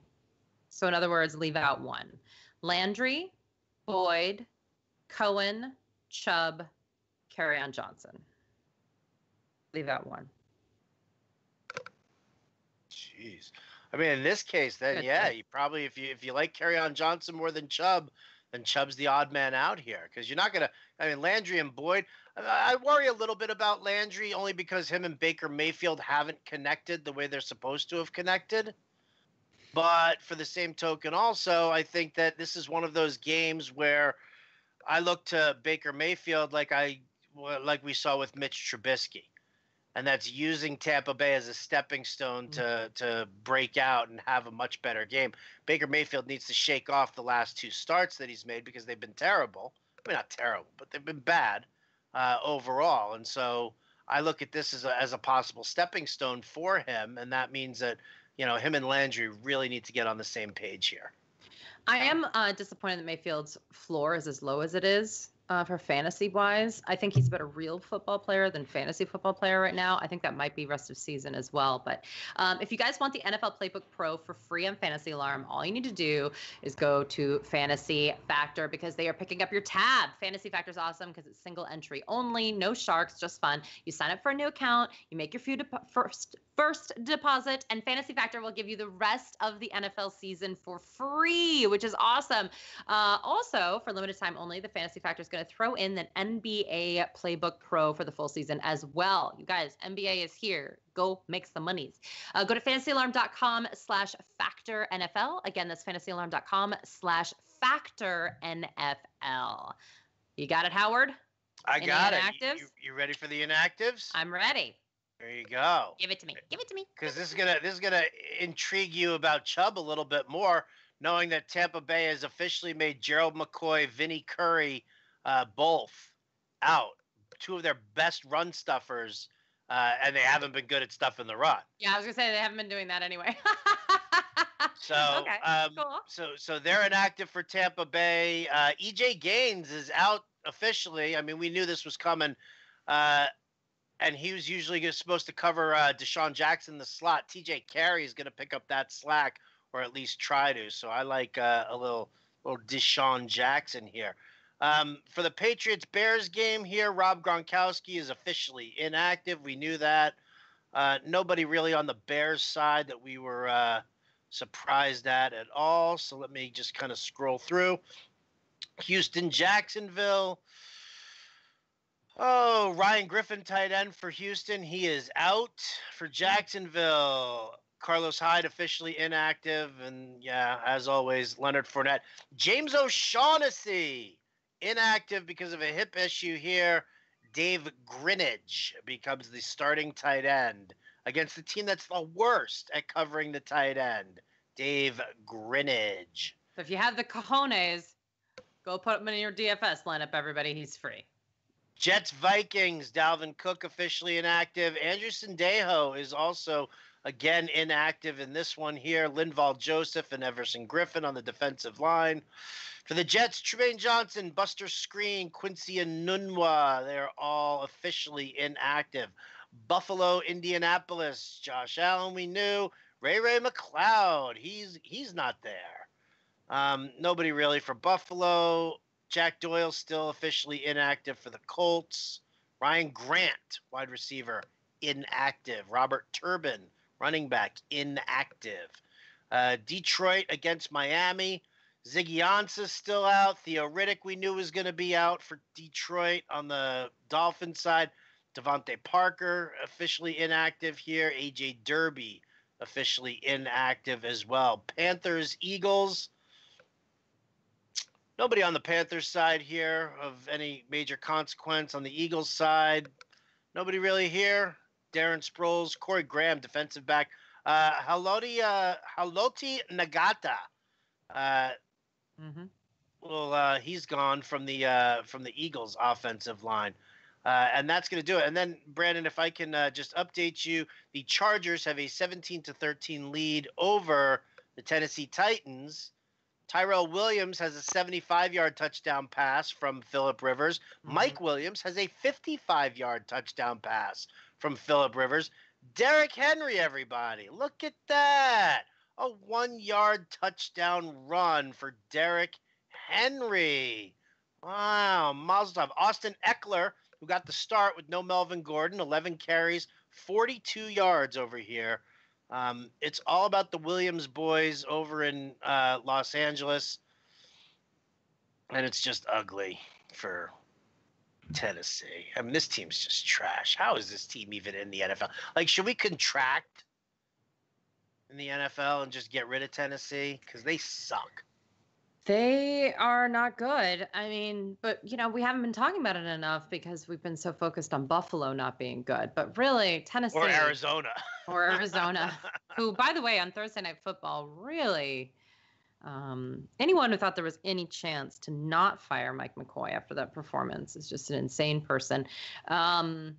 Speaker 1: So in other words, leave out 1. Landry, Boyd, Cohen, Chubb, Kerryon Johnson. Leave out 1.
Speaker 2: Jeez. I mean, in this case, then
Speaker 1: Good
Speaker 2: yeah,
Speaker 1: thing.
Speaker 2: you probably if you like Kerryon Johnson more than Chubb, then Chubb's the odd man out here because you're not gonna. I mean, Landry and Boyd. I worry a little bit about Landry only because him and Baker Mayfield haven't connected the way they're supposed to have connected. But for the same token, also, I think that this is one of those games where I look to Baker Mayfield like we saw with Mitch Trubisky. And that's using Tampa Bay as a stepping stone to break out and have a much better game. Baker Mayfield needs to shake off the last 2 starts that he's made because they've been terrible. I mean, not terrible, but they've been bad overall. And so I look at this as a possible stepping stone for him, and that means that him and Landry really need to get on the same page here.
Speaker 1: I am disappointed that Mayfield's floor is as low as it is. For fantasy-wise, I think he's a better real football player than fantasy football player right now. I think that might be rest of season as well. But if you guys want the NFL Playbook Pro for free on Fantasy Alarm, all you need to do is go to Fantasy Factor because they are picking up your tab. Fantasy Factor is awesome because it's single entry only, no sharks, just fun. You sign up for a new account, you make your first deposit, and Fantasy Factor will give you the rest of the NFL season for free, which is awesome. Also, for limited time only, the Fantasy Factor is going to throw in the NBA Playbook Pro for the full season as well. You guys, NBA is here. Go make some monies. Go to fantasyalarm.com/factorNFL. Again, that's fantasyalarm.com/factorNFL. You got it, Howard?
Speaker 2: I got it. You ready for the inactives?
Speaker 1: I'm ready.
Speaker 2: There you go.
Speaker 1: Give it to me. Give it to me.
Speaker 2: Because this is gonna intrigue you about Chubb a little bit more, knowing that Tampa Bay has officially made Gerald McCoy, Vinny Curry, both out. 2 of their best run stuffers, and they haven't been good at stuffing the run.
Speaker 1: Yeah, I was gonna say they haven't been doing that anyway.
Speaker 2: So,
Speaker 1: okay, cool.
Speaker 2: So they're inactive for Tampa Bay. EJ Gaines is out officially. I mean, we knew this was coming. And he was usually supposed to cover Deshaun Jackson in the slot. TJ Carey is going to pick up that slack, or at least try to. So I like a little Deshaun Jackson here. For the Patriots-Bears game here, Rob Gronkowski is officially inactive. We knew that. Nobody really on the Bears side that we were surprised at all. So let me just kind of scroll through. Houston-Jacksonville. Oh, Ryan Griffin, tight end for Houston. He is out. For Jacksonville, Carlos Hyde officially inactive. And, yeah, as always, Leonard Fournette. James O'Shaughnessy inactive because of a hip issue here. Dave Greenidge becomes the starting tight end against the team that's the worst at covering the tight end. Dave Greenidge.
Speaker 1: So if you have the cojones, go put him in your DFS lineup, everybody. He's free.
Speaker 2: Jets Vikings, Dalvin Cook officially inactive. Andrew Sendejo is also again inactive in this one here. Linval Joseph and Everson Griffin on the defensive line. For the Jets, Tremaine Johnson, Buster Screen, Quincy Enunwa, they're all officially inactive. Buffalo, Indianapolis, Josh Allen, we knew. Ray McLeod, he's not there. Nobody really for Buffalo. Jack Doyle still officially inactive for the Colts. Ryan Grant, wide receiver, inactive. Robert Turbin, running back, inactive. Detroit against Miami. Ziggy Ansah still out. Theo Riddick we knew was going to be out for Detroit. On the Dolphins side, Devontae Parker officially inactive here. A.J. Derby officially inactive as well. Panthers, Eagles. Nobody on the Panthers side here of any major consequence. On the Eagles side, nobody really here. Darren Sproles, Corey Graham, defensive back. Haloti Nagata. Well, he's gone from the Eagles offensive line. And that's going to do it. And then, Brandon, if I can just update you, the Chargers have a 17-13 lead over the Tennessee Titans. Tyrell Williams has a 75-yard touchdown pass from Phillip Rivers. Mike Williams has a 55-yard touchdown pass from Phillip Rivers. Derrick Henry, everybody. Look at that. A 1-yard touchdown run for Derrick Henry. Wow, mazel tov. Austin Eckler, who got the start with no Melvin Gordon, 11 carries, 42 yards over here. It's all about the Williams boys over in Los Angeles, and it's just ugly for Tennessee. I mean, this team's just trash. How is this team even in the NFL? Like, should we contract in the NFL and just get rid of Tennessee? Because they suck.
Speaker 1: They are not good. I mean, but, we haven't been talking about it enough because we've been so focused on Buffalo not being good. But really, Tennessee.
Speaker 2: Or Arizona.
Speaker 1: Who, by the way, on Thursday Night Football, really, anyone who thought there was any chance to not fire Mike McCoy after that performance is just an insane person. Anyone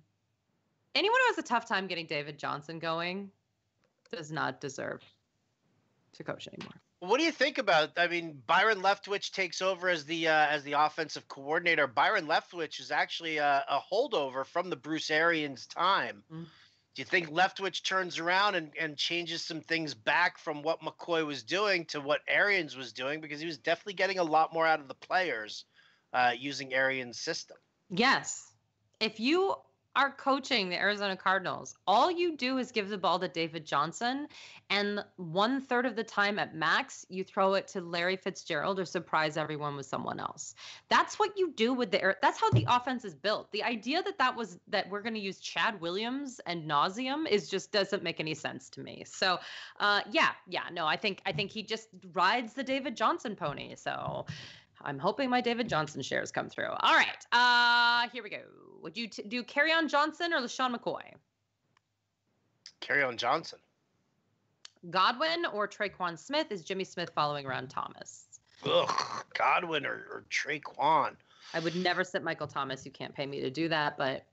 Speaker 1: who has a tough time getting David Johnson going does not deserve to coach anymore.
Speaker 2: What do you think about? I mean, Byron Leftwich takes over as the offensive coordinator. Byron Leftwich is actually a holdover from the Bruce Arians time. Mm. Do you think Leftwich turns around and changes some things back from what McCoy was doing to what Arians was doing? Because he was definitely getting a lot more out of the players using Arians' system.
Speaker 1: Yes. If you are coaching the Arizona Cardinals, all you do is give the ball to David Johnson, and 1/3 of the time at max, you throw it to Larry Fitzgerald or surprise everyone with someone else. That's what you do with that's how the offense is built. The idea that we're going to use Chad Williams and nauseum just doesn't make any sense to me. So, no, I think he just rides the David Johnson pony. So I'm hoping my David Johnson shares come through. All right, here we go. Would you do Kerryon Johnson or LaShawn McCoy?
Speaker 2: Kerryon Johnson.
Speaker 1: Godwin or Traquan Smith? Is Jimmy Smith following around Thomas?
Speaker 2: Ugh, Godwin or Traquan.
Speaker 1: I would never sit Michael Thomas. You can't pay me to do that, but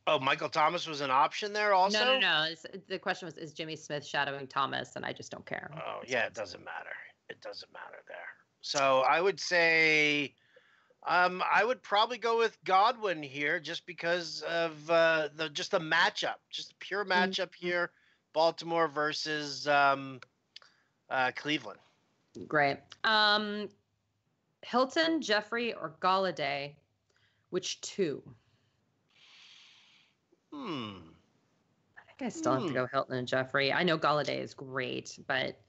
Speaker 2: Oh, Michael Thomas was an option there also?
Speaker 1: No. The question was, is Jimmy Smith shadowing Thomas? And I just don't care.
Speaker 2: Oh, yeah, it doesn't matter. It doesn't matter there. So I would say I would probably go with Godwin here just because of the matchup, just a pure matchup here, Baltimore versus Cleveland.
Speaker 1: Great. Hilton, Jeffrey, or Galladay, which two? I think I still have to go Hilton and Jeffrey. I know Galladay is great, but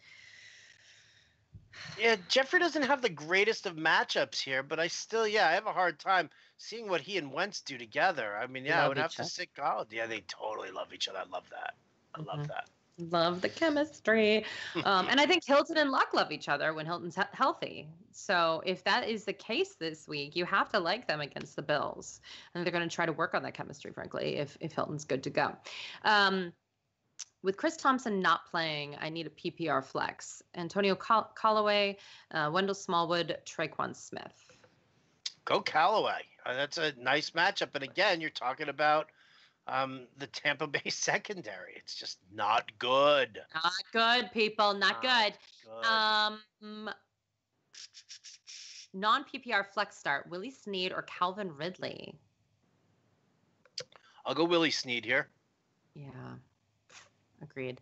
Speaker 2: yeah, Jeffrey doesn't have the greatest of matchups here, but I have a hard time seeing what he and Wentz do together. I mean, I would have to sit Galladay. Yeah, they totally love each other. I love that. Love that.
Speaker 1: Love the chemistry. And I think Hilton and Luck love each other when Hilton's healthy. So if that is the case this week, you have to like them against the Bills. And they're going to try to work on that chemistry, frankly, if Hilton's good to go. With Chris Thompson not playing, I need a PPR flex. Antonio Callaway, Wendell Smallwood, Traquan Smith.
Speaker 2: Go Callaway. That's a nice matchup. And again, you're talking about the Tampa Bay secondary. It's just not good.
Speaker 1: Not good, people. Not good. Non-PPR flex start, Willie Snead or Calvin Ridley?
Speaker 2: I'll go Willie Snead here.
Speaker 1: Yeah. Agreed.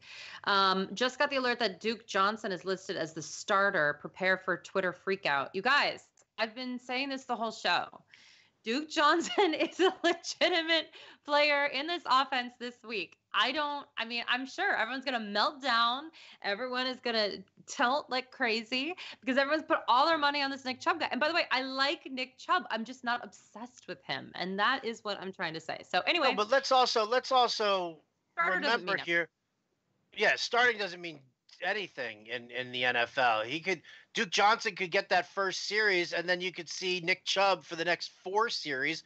Speaker 1: Just got the alert that Duke Johnson is listed as the starter. Prepare for Twitter freakout. You guys, I've been saying this the whole show. Duke Johnson is a legitimate player in this offense this week. I'm sure everyone's going to melt down. Everyone is going to tilt like crazy because everyone's put all their money on this Nick Chubb guy. And by the way, I like Nick Chubb. I'm just not obsessed with him. And that is what I'm trying to say. So anyway.
Speaker 2: No, but let's also remember here. Yeah, starting doesn't mean anything in the NFL. Duke Johnson could get that first series, and then you could see Nick Chubb for the next 4 series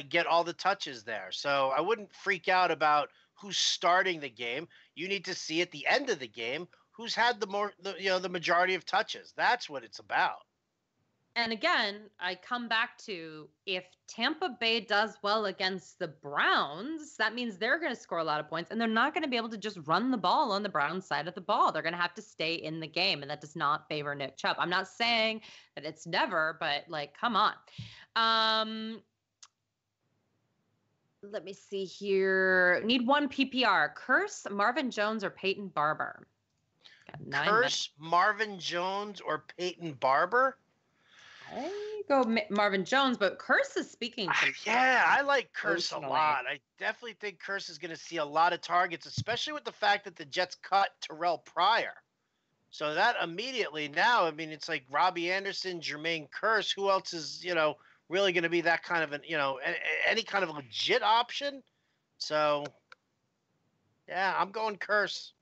Speaker 2: get all the touches there. So I wouldn't freak out about who's starting the game. You need to see at the end of the game who's had the majority of touches. That's what it's about.
Speaker 1: And again, I come back to if Tampa Bay does well against the Browns, that means they're going to score a lot of points, and they're not going to be able to just run the ball on the Browns side of the ball. They're going to have to stay in the game, and that does not favor Nick Chubb. I'm not saying that it's never, but like, come on. Let me see here. Need one PPR. Curse, Marvin Jones, or Peyton Barber?
Speaker 2: Got 9 minutes. Marvin Jones or Peyton Barber?
Speaker 1: I go Marvin Jones, but Curse is speaking to me.
Speaker 2: Yeah, I like Curse a lot. I definitely think Curse is going to see a lot of targets, especially with the fact that the Jets cut Terrell Pryor. So that immediately now, I mean, it's like Robbie Anderson, Jermaine Curse. Who else is, really going to be that kind of any kind of legit option? So, yeah, I'm going Curse.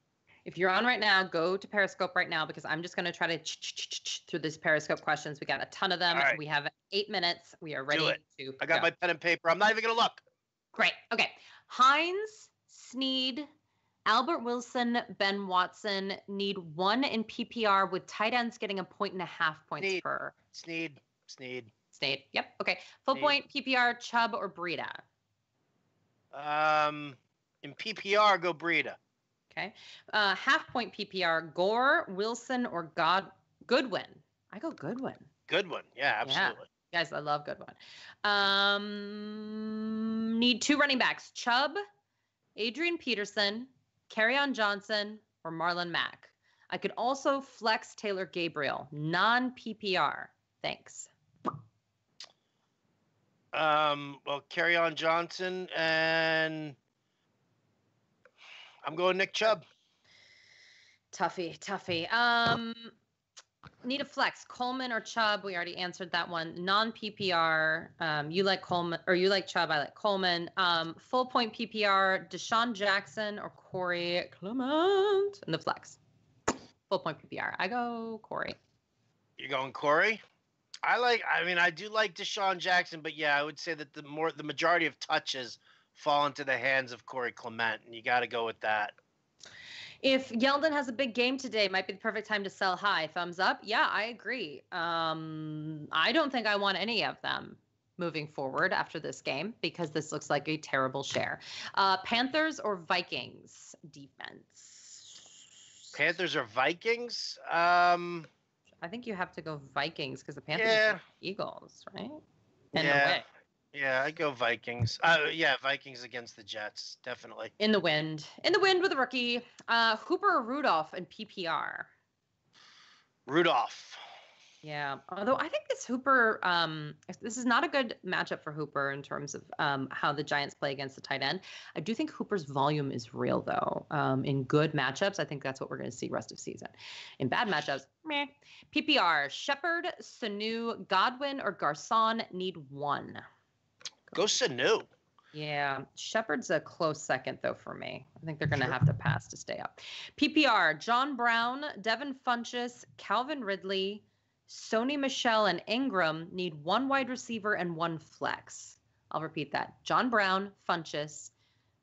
Speaker 1: If you're on right now, go to Periscope right now because I'm just going to try to through these Periscope questions. We got a ton of them. Right. We have 8 minutes. We are ready to
Speaker 2: I got my pen and paper. I'm not even going to look.
Speaker 1: Great. Okay. Hines, Snead, Albert Wilson, Ben Watson need one in PPR with tight ends getting 1.5 points per.
Speaker 2: Snead.
Speaker 1: Yep. Okay. Full point PPR, Chubb or Breida?
Speaker 2: In PPR, go Breida.
Speaker 1: Okay. Half point PPR, Gore, Wilson, or Goodwin. I go Goodwin.
Speaker 2: Goodwin. Yeah, absolutely.
Speaker 1: Yeah. Guys, I love Goodwin. Need 2 running backs, Chubb, Adrian Peterson, Kerryon Johnson, or Marlon Mack. I could also flex Taylor Gabriel, non-PPR. Thanks.
Speaker 2: Well, Kerryon Johnson, and I'm going Nick Chubb.
Speaker 1: Toughy. Need a flex, Coleman or Chubb? We already answered that one. Non-PPR, you like Coleman, or you like Chubb, I like Coleman. Full point PPR, Deshaun Jackson or Corey Clement in the flex. Full point PPR. I go Corey.
Speaker 2: You're going Corey? I do like Deshaun Jackson, but yeah, I would say that the majority of touches fall into the hands of Corey Clement, and you got to go with that.
Speaker 1: If Yeldon has a big game today, it might be the perfect time to sell high. Thumbs up. Yeah, I agree. I don't think I want any of them moving forward after this game because this looks like a terrible share. Panthers or Vikings defense?
Speaker 2: Panthers or Vikings?
Speaker 1: I think you have to go Vikings because the Panthers are Eagles, right?
Speaker 2: Yeah, I go Vikings. Vikings against the Jets, definitely.
Speaker 1: In the wind with a rookie. Hooper or Rudolph in PPR?
Speaker 2: Rudolph.
Speaker 1: Yeah, although I think this Hooper, this is not a good matchup for Hooper in terms of how the Giants play against the tight end. I do think Hooper's volume is real, though. In good matchups, I think that's what we're going to see rest of season. In bad matchups, meh. PPR, Shepard, Sanu, Godwin, or Garcon need one.
Speaker 2: Go Sanu.
Speaker 1: Yeah, Shepard's a close second, though, for me. I think they're going to have to pass to stay up. PPR, John Brown, Devin Funchess, Calvin Ridley, Sony Michel, and Ingram need one wide receiver and one flex. I'll repeat that. John Brown, Funchess,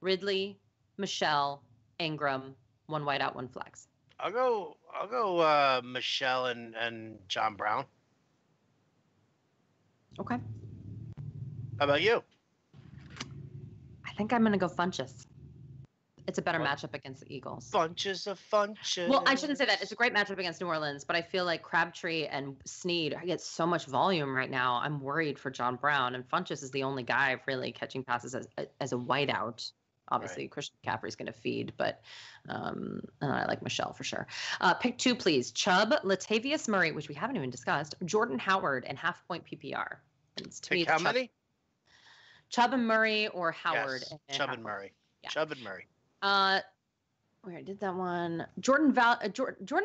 Speaker 1: Ridley, Michel, Ingram, one wide out, one flex.
Speaker 2: I'll go Michel and John Brown.
Speaker 1: Okay.
Speaker 2: How about you?
Speaker 1: I think I'm going to go Funchess. It's a better matchup against the Eagles.
Speaker 2: Funches of Funches.
Speaker 1: Well, I shouldn't say that. It's a great matchup against New Orleans, but I feel like Crabtree and Snead get so much volume right now. I'm worried for John Brown, and Funchess is the only guy really catching passes as a wideout. Obviously, right. Christian McCaffrey's going to feed, but I like Michelle for sure. Pick 2, please. Chubb, Latavius Murray, which we haven't even discussed, Jordan Howard, and half-point PPR.
Speaker 2: Pick how many?
Speaker 1: Chubb and Murray or Howard?
Speaker 2: Yes, Chubb and Murray. Yeah. Chubb and Murray.
Speaker 1: Where I did that one? Jordan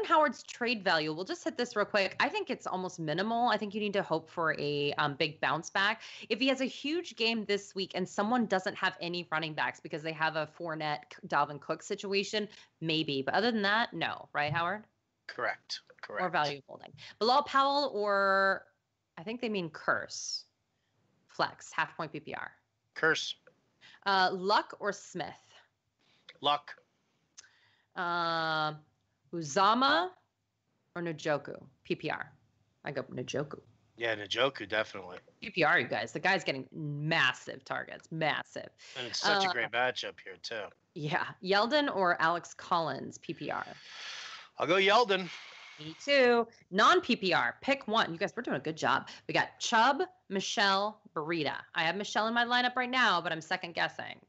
Speaker 1: Howard's trade value. We'll just hit this real quick. I think it's almost minimal. I think you need to hope for a big bounce back. If he has a huge game this week and someone doesn't have any running backs because they have a Fournette, Dalvin Cook situation, maybe. But other than that, no. Right, Howard?
Speaker 2: Correct.
Speaker 1: Or value holding. Bilal Powell or I think they mean Curse. Flex, half-point PPR.
Speaker 2: Curse.
Speaker 1: Luck or Smith?
Speaker 2: Luck.
Speaker 1: Uzama or Njoku? PPR. I go Njoku.
Speaker 2: Yeah, Njoku, definitely.
Speaker 1: PPR, you guys. The guy's getting massive targets. Massive.
Speaker 2: And it's such a great matchup here, too.
Speaker 1: Yeah. Yeldon or Alex Collins, PPR?
Speaker 2: I'll go Yeldon.
Speaker 1: Me too. Non-PPR, pick one. You guys, we're doing a good job. We got Chubb, Michelle, Burita. I have Michelle in my lineup right now, but I'm second guessing.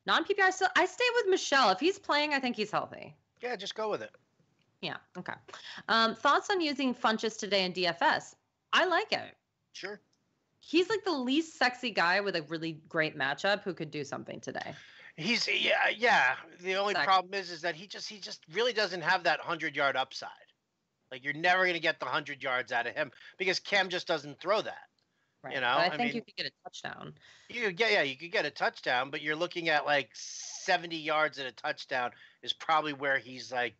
Speaker 1: Non-PPR, I stay with Michelle. If he's playing, I think he's healthy.
Speaker 2: Yeah, just go with it.
Speaker 1: Yeah, okay. Thoughts on using Funchess today in DFS? I like it.
Speaker 2: Sure.
Speaker 1: He's like the least sexy guy with a really great matchup who could do something today.
Speaker 2: Yeah. The only problem is that he just really doesn't have that 100-yard upside. Like, you're never going to get the 100 yards out of him because Cam just doesn't throw that.
Speaker 1: Right.
Speaker 2: You know,
Speaker 1: but I think you could get a touchdown.
Speaker 2: You could get a touchdown, but you're looking at like 70 yards at a touchdown is probably where he's like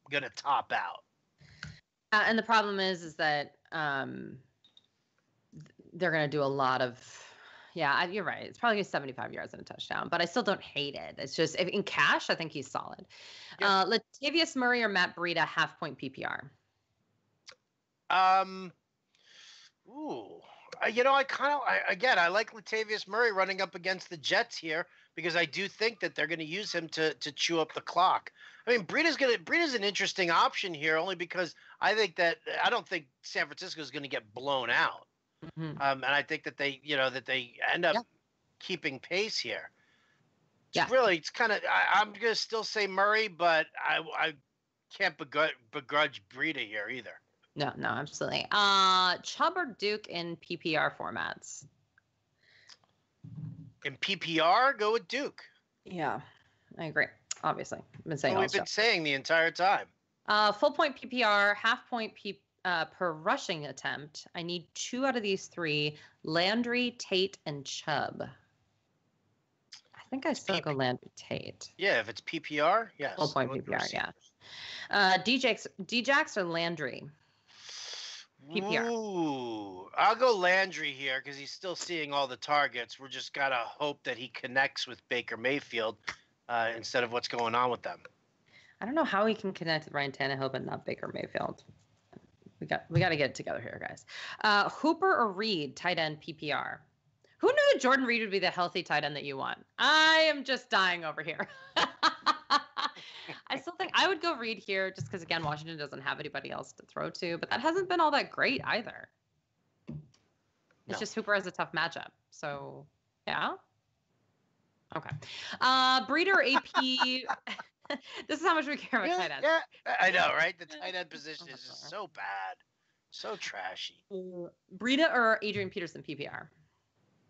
Speaker 2: going to top out.
Speaker 1: And the problem is that they're going to do a lot of. Yeah, you're right. It's probably 75 yards and a touchdown, but I still don't hate it. It's just in cash, I think he's solid. Yep. Latavius Murray or Matt Breida, half-point PPR.
Speaker 2: I like Latavius Murray running up against the Jets here because I do think that they're going to use him to chew up the clock. I mean, Breida's an interesting option here only because I don't think San Francisco is going to get blown out. Mm-hmm. And I think that they end up keeping pace here. It's kind of, I'm going to still say Murray, but I can't begrudge Breida here either.
Speaker 1: No, absolutely. Chubb or Duke in PPR formats?
Speaker 2: In PPR, go with Duke.
Speaker 1: Yeah, I agree. Obviously, I've been saying
Speaker 2: we've been saying the entire time.
Speaker 1: Full point PPR, half point per rushing attempt. I need 2 out of these 3: Landry, Tate, and Chubb. I think I still go Landry, Tate.
Speaker 2: Yeah, if it's PPR, yes.
Speaker 1: Full point PPR, yeah. Djax or Landry? PPR.
Speaker 2: Ooh, I'll go Landry here because he's still seeing all the targets. We're just got to hope that he connects with Baker Mayfield instead of what's going on with them.
Speaker 1: I don't know how he can connect with Ryan Tannehill, but not Baker Mayfield. We got to get it together here, guys. Hooper or Reed, tight end PPR. Who knew that Jordan Reed would be the healthy tight end that you want? I am just dying over here. I still think I would go Reed here just because, again, Washington doesn't have anybody else to throw to, but that hasn't been all that great either. It's just Hooper has a tough matchup. So, yeah. Okay. Breida or AP. This is how much we care about tight ends.
Speaker 2: Yeah, I know, right? The tight end position is just so bad. So trashy.
Speaker 1: Breida or Adrian Peterson PPR?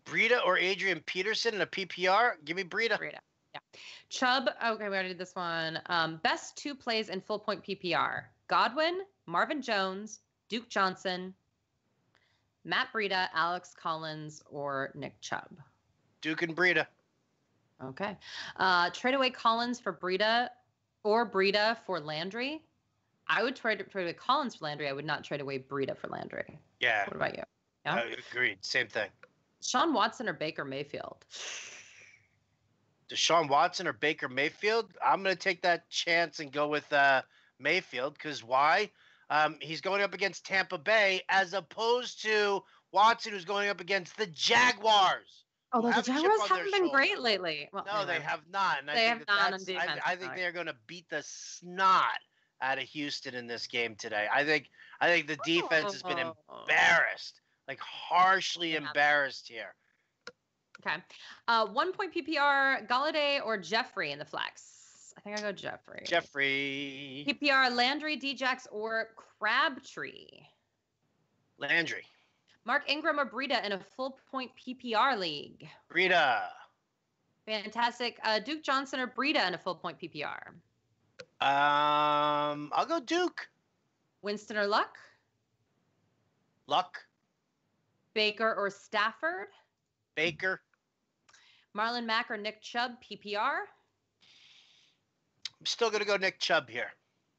Speaker 2: Breida or Adrian Peterson in a PPR? Give me Breida.
Speaker 1: Yeah. Chubb, okay, we already did this one. Best 2 plays in full point PPR. Godwin, Marvin Jones, Duke Johnson, Matt Breida, Alex Collins, or Nick Chubb.
Speaker 2: Duke and Breida.
Speaker 1: Okay. Trade away Collins for Breida or Breida for Landry. I would trade away Collins for Landry. I would not trade away Breida for Landry.
Speaker 2: Yeah.
Speaker 1: What about you? Yeah?
Speaker 2: Agreed. Same thing.
Speaker 1: Sean Watson or Baker Mayfield?
Speaker 2: Deshaun Watson or Baker Mayfield? I'm going to take that chance and go with Mayfield because why? He's going up against Tampa Bay as opposed to Watson, who's going up against the Jaguars.
Speaker 1: Although the Jaguars haven't been great lately.
Speaker 2: Well, no, they have not. And
Speaker 1: they have not on defense.
Speaker 2: I think they're going to beat the snot out of Houston in this game today. I think the defense has been embarrassed, like harshly embarrassed here.
Speaker 1: Okay. 1 point PPR, Galladay or Jeffrey in the flex? I think I go Jeffrey. PPR, Landry, Djax, or Crabtree?
Speaker 2: Landry.
Speaker 1: Mark Ingram or Breida in a full point PPR league?
Speaker 2: Breida.
Speaker 1: Fantastic. Duke Johnson or Breida in a full point PPR?
Speaker 2: I'll go Duke.
Speaker 1: Winston or Luck?
Speaker 2: Luck.
Speaker 1: Baker or Stafford?
Speaker 2: Baker.
Speaker 1: Marlon Mack or Nick Chubb, PPR?
Speaker 2: I'm still going to go Nick Chubb here.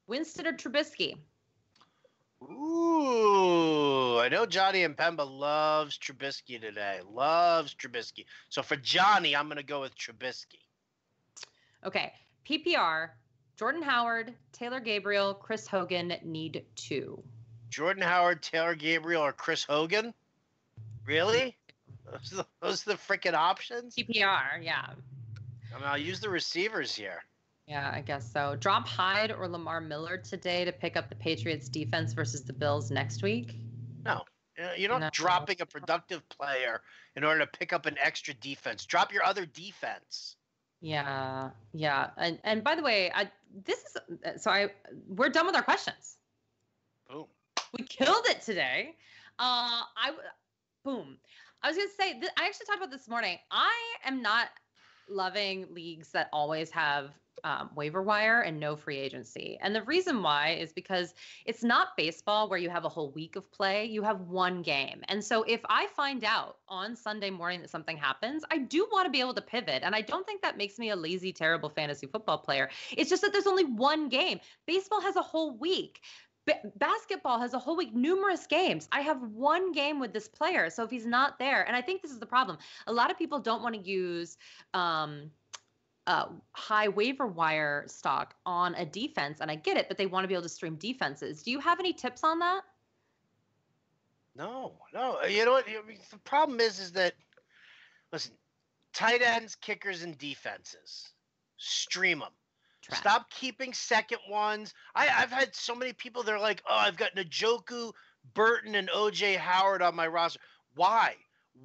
Speaker 1: Winston or Trubisky?
Speaker 2: Ooh, I know Johnny and Pemba loves Trubisky today. Loves Trubisky. So for Johnny, I'm going to go with Trubisky.
Speaker 1: Okay. PPR, Jordan Howard, Taylor Gabriel, Chris Hogan need 2.
Speaker 2: Jordan Howard, Taylor Gabriel, or Chris Hogan? Really? Those are the freaking options?
Speaker 1: PPR, yeah.
Speaker 2: I mean, I'll use the receivers here.
Speaker 1: Yeah, I guess so. Drop Hyde or Lamar Miller today to pick up the Patriots defense versus the Bills next week?
Speaker 2: No. You're not dropping a productive player in order to pick up an extra defense. Drop your other defense.
Speaker 1: Yeah. And by the way, we're done with our questions.
Speaker 2: Boom.
Speaker 1: We killed it today. Boom. I was going to say, I actually talked about this morning. I am not loving leagues that always have waiver wire and no free agency. And the reason why is because it's not baseball where you have a whole week of play. You have one game. And so if I find out on Sunday morning that something happens, I do want to be able to pivot. And I don't think that makes me a lazy, terrible fantasy football player. It's just that there's only one game. Baseball has a whole week. Basketball has a whole week, numerous games. I have one game with this player. So if he's not there, and I think this is the problem, a lot of people don't want to use high waiver wire stock on a defense, and I get it, but they want to be able to stream defenses. Do you have any tips on that?
Speaker 2: No. You know what? The problem is that, listen, tight ends, kickers, and defenses, stream them.
Speaker 1: Trash.
Speaker 2: Stop keeping second ones. I've had so many people that are like, oh, I've got Njoku, Burton, and OJ Howard on my roster. Why?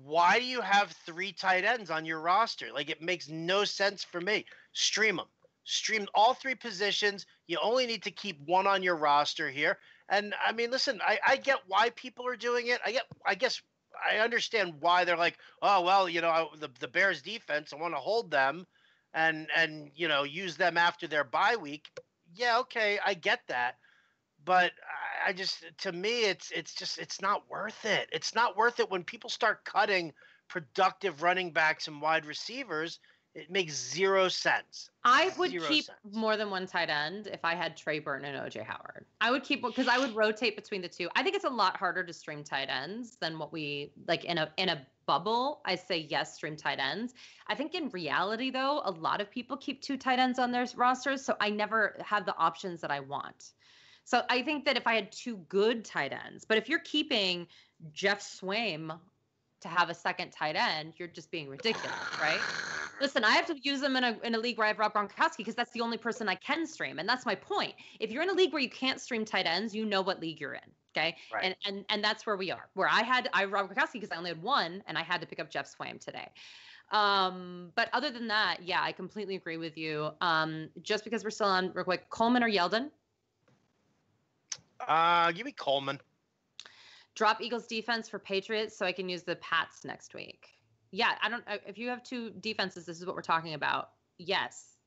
Speaker 2: Why do you have 3 tight ends on your roster? Like, it makes no sense for me. Stream them. Stream all 3 positions. You only need to keep one on your roster here. And, I mean, listen, I get why people are doing it. I guess I understand why they're like, oh, well, you know, the Bears defense, I want to hold them and you know, use them after their bye week. Yeah, okay, I get that. But I just, to me, it's not worth it. It's not worth it when people start cutting productive running backs and wide receivers. It makes 0 sense.
Speaker 1: I would keep more than one tight end if I had Trey Burton and OJ Howard. I would keep, because I would rotate between the two. I think it's a lot harder to stream tight ends than what we like in a bubble. I say yes, stream tight ends. I think in reality, though, a lot of people keep 2 tight ends on their rosters, so I never have the options that I want. So I think that if I had 2 good tight ends, but if you're keeping Jeff Swaim to have a second tight end, you're just being ridiculous, right? Listen, I have to use them in a league where I have Rob Gronkowski because that's the only person I can stream, and that's my point. If you're in a league where you can't stream tight ends, you know what league you're in, okay?
Speaker 2: Right.
Speaker 1: And that's where we are. Where I have Rob Gronkowski because I only had 1, and I had to pick up Jeff Swaim today. But other than that, yeah, I completely agree with you. Just because we're still on real quick, Coleman or Yeldon?
Speaker 2: Give me Coleman.
Speaker 1: Drop Eagles defense for Patriots so I can use the Pats next week. Yeah, if you have 2 defenses, this is what we're talking about. Yes.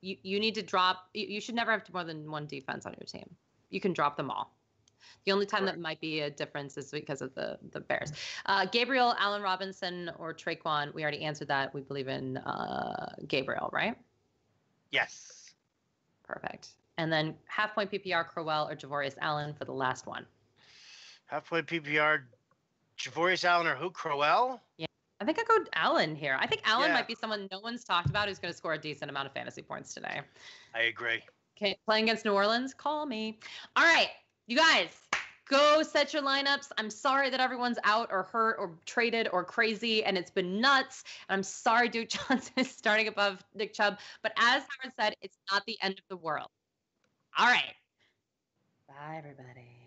Speaker 1: You need to drop, you should never have more than 1 defense on your team. You can drop them all. The only time that might be a difference is because of the Bears. Gabriel, Allen Robinson, or Traquan, we already answered that. We believe in Gabriel, right?
Speaker 2: Yes.
Speaker 1: Perfect. And then half-point PPR, Crowell or Javorius Allen for the last one.
Speaker 2: Half-point PPR, Javorius Allen or who? Crowell?
Speaker 1: Yeah. I think I go Allen here. I think Allen might be someone no one's talked about who's going to score a decent amount of fantasy points today.
Speaker 2: I agree.
Speaker 1: Okay, playing against New Orleans, call me. All right, you guys, go set your lineups. I'm sorry that everyone's out or hurt or traded or crazy, and it's been nuts. And I'm sorry Duke Johnson is starting above Nick Chubb. But as Howard said, it's not the end of the world. All right. Bye, everybody.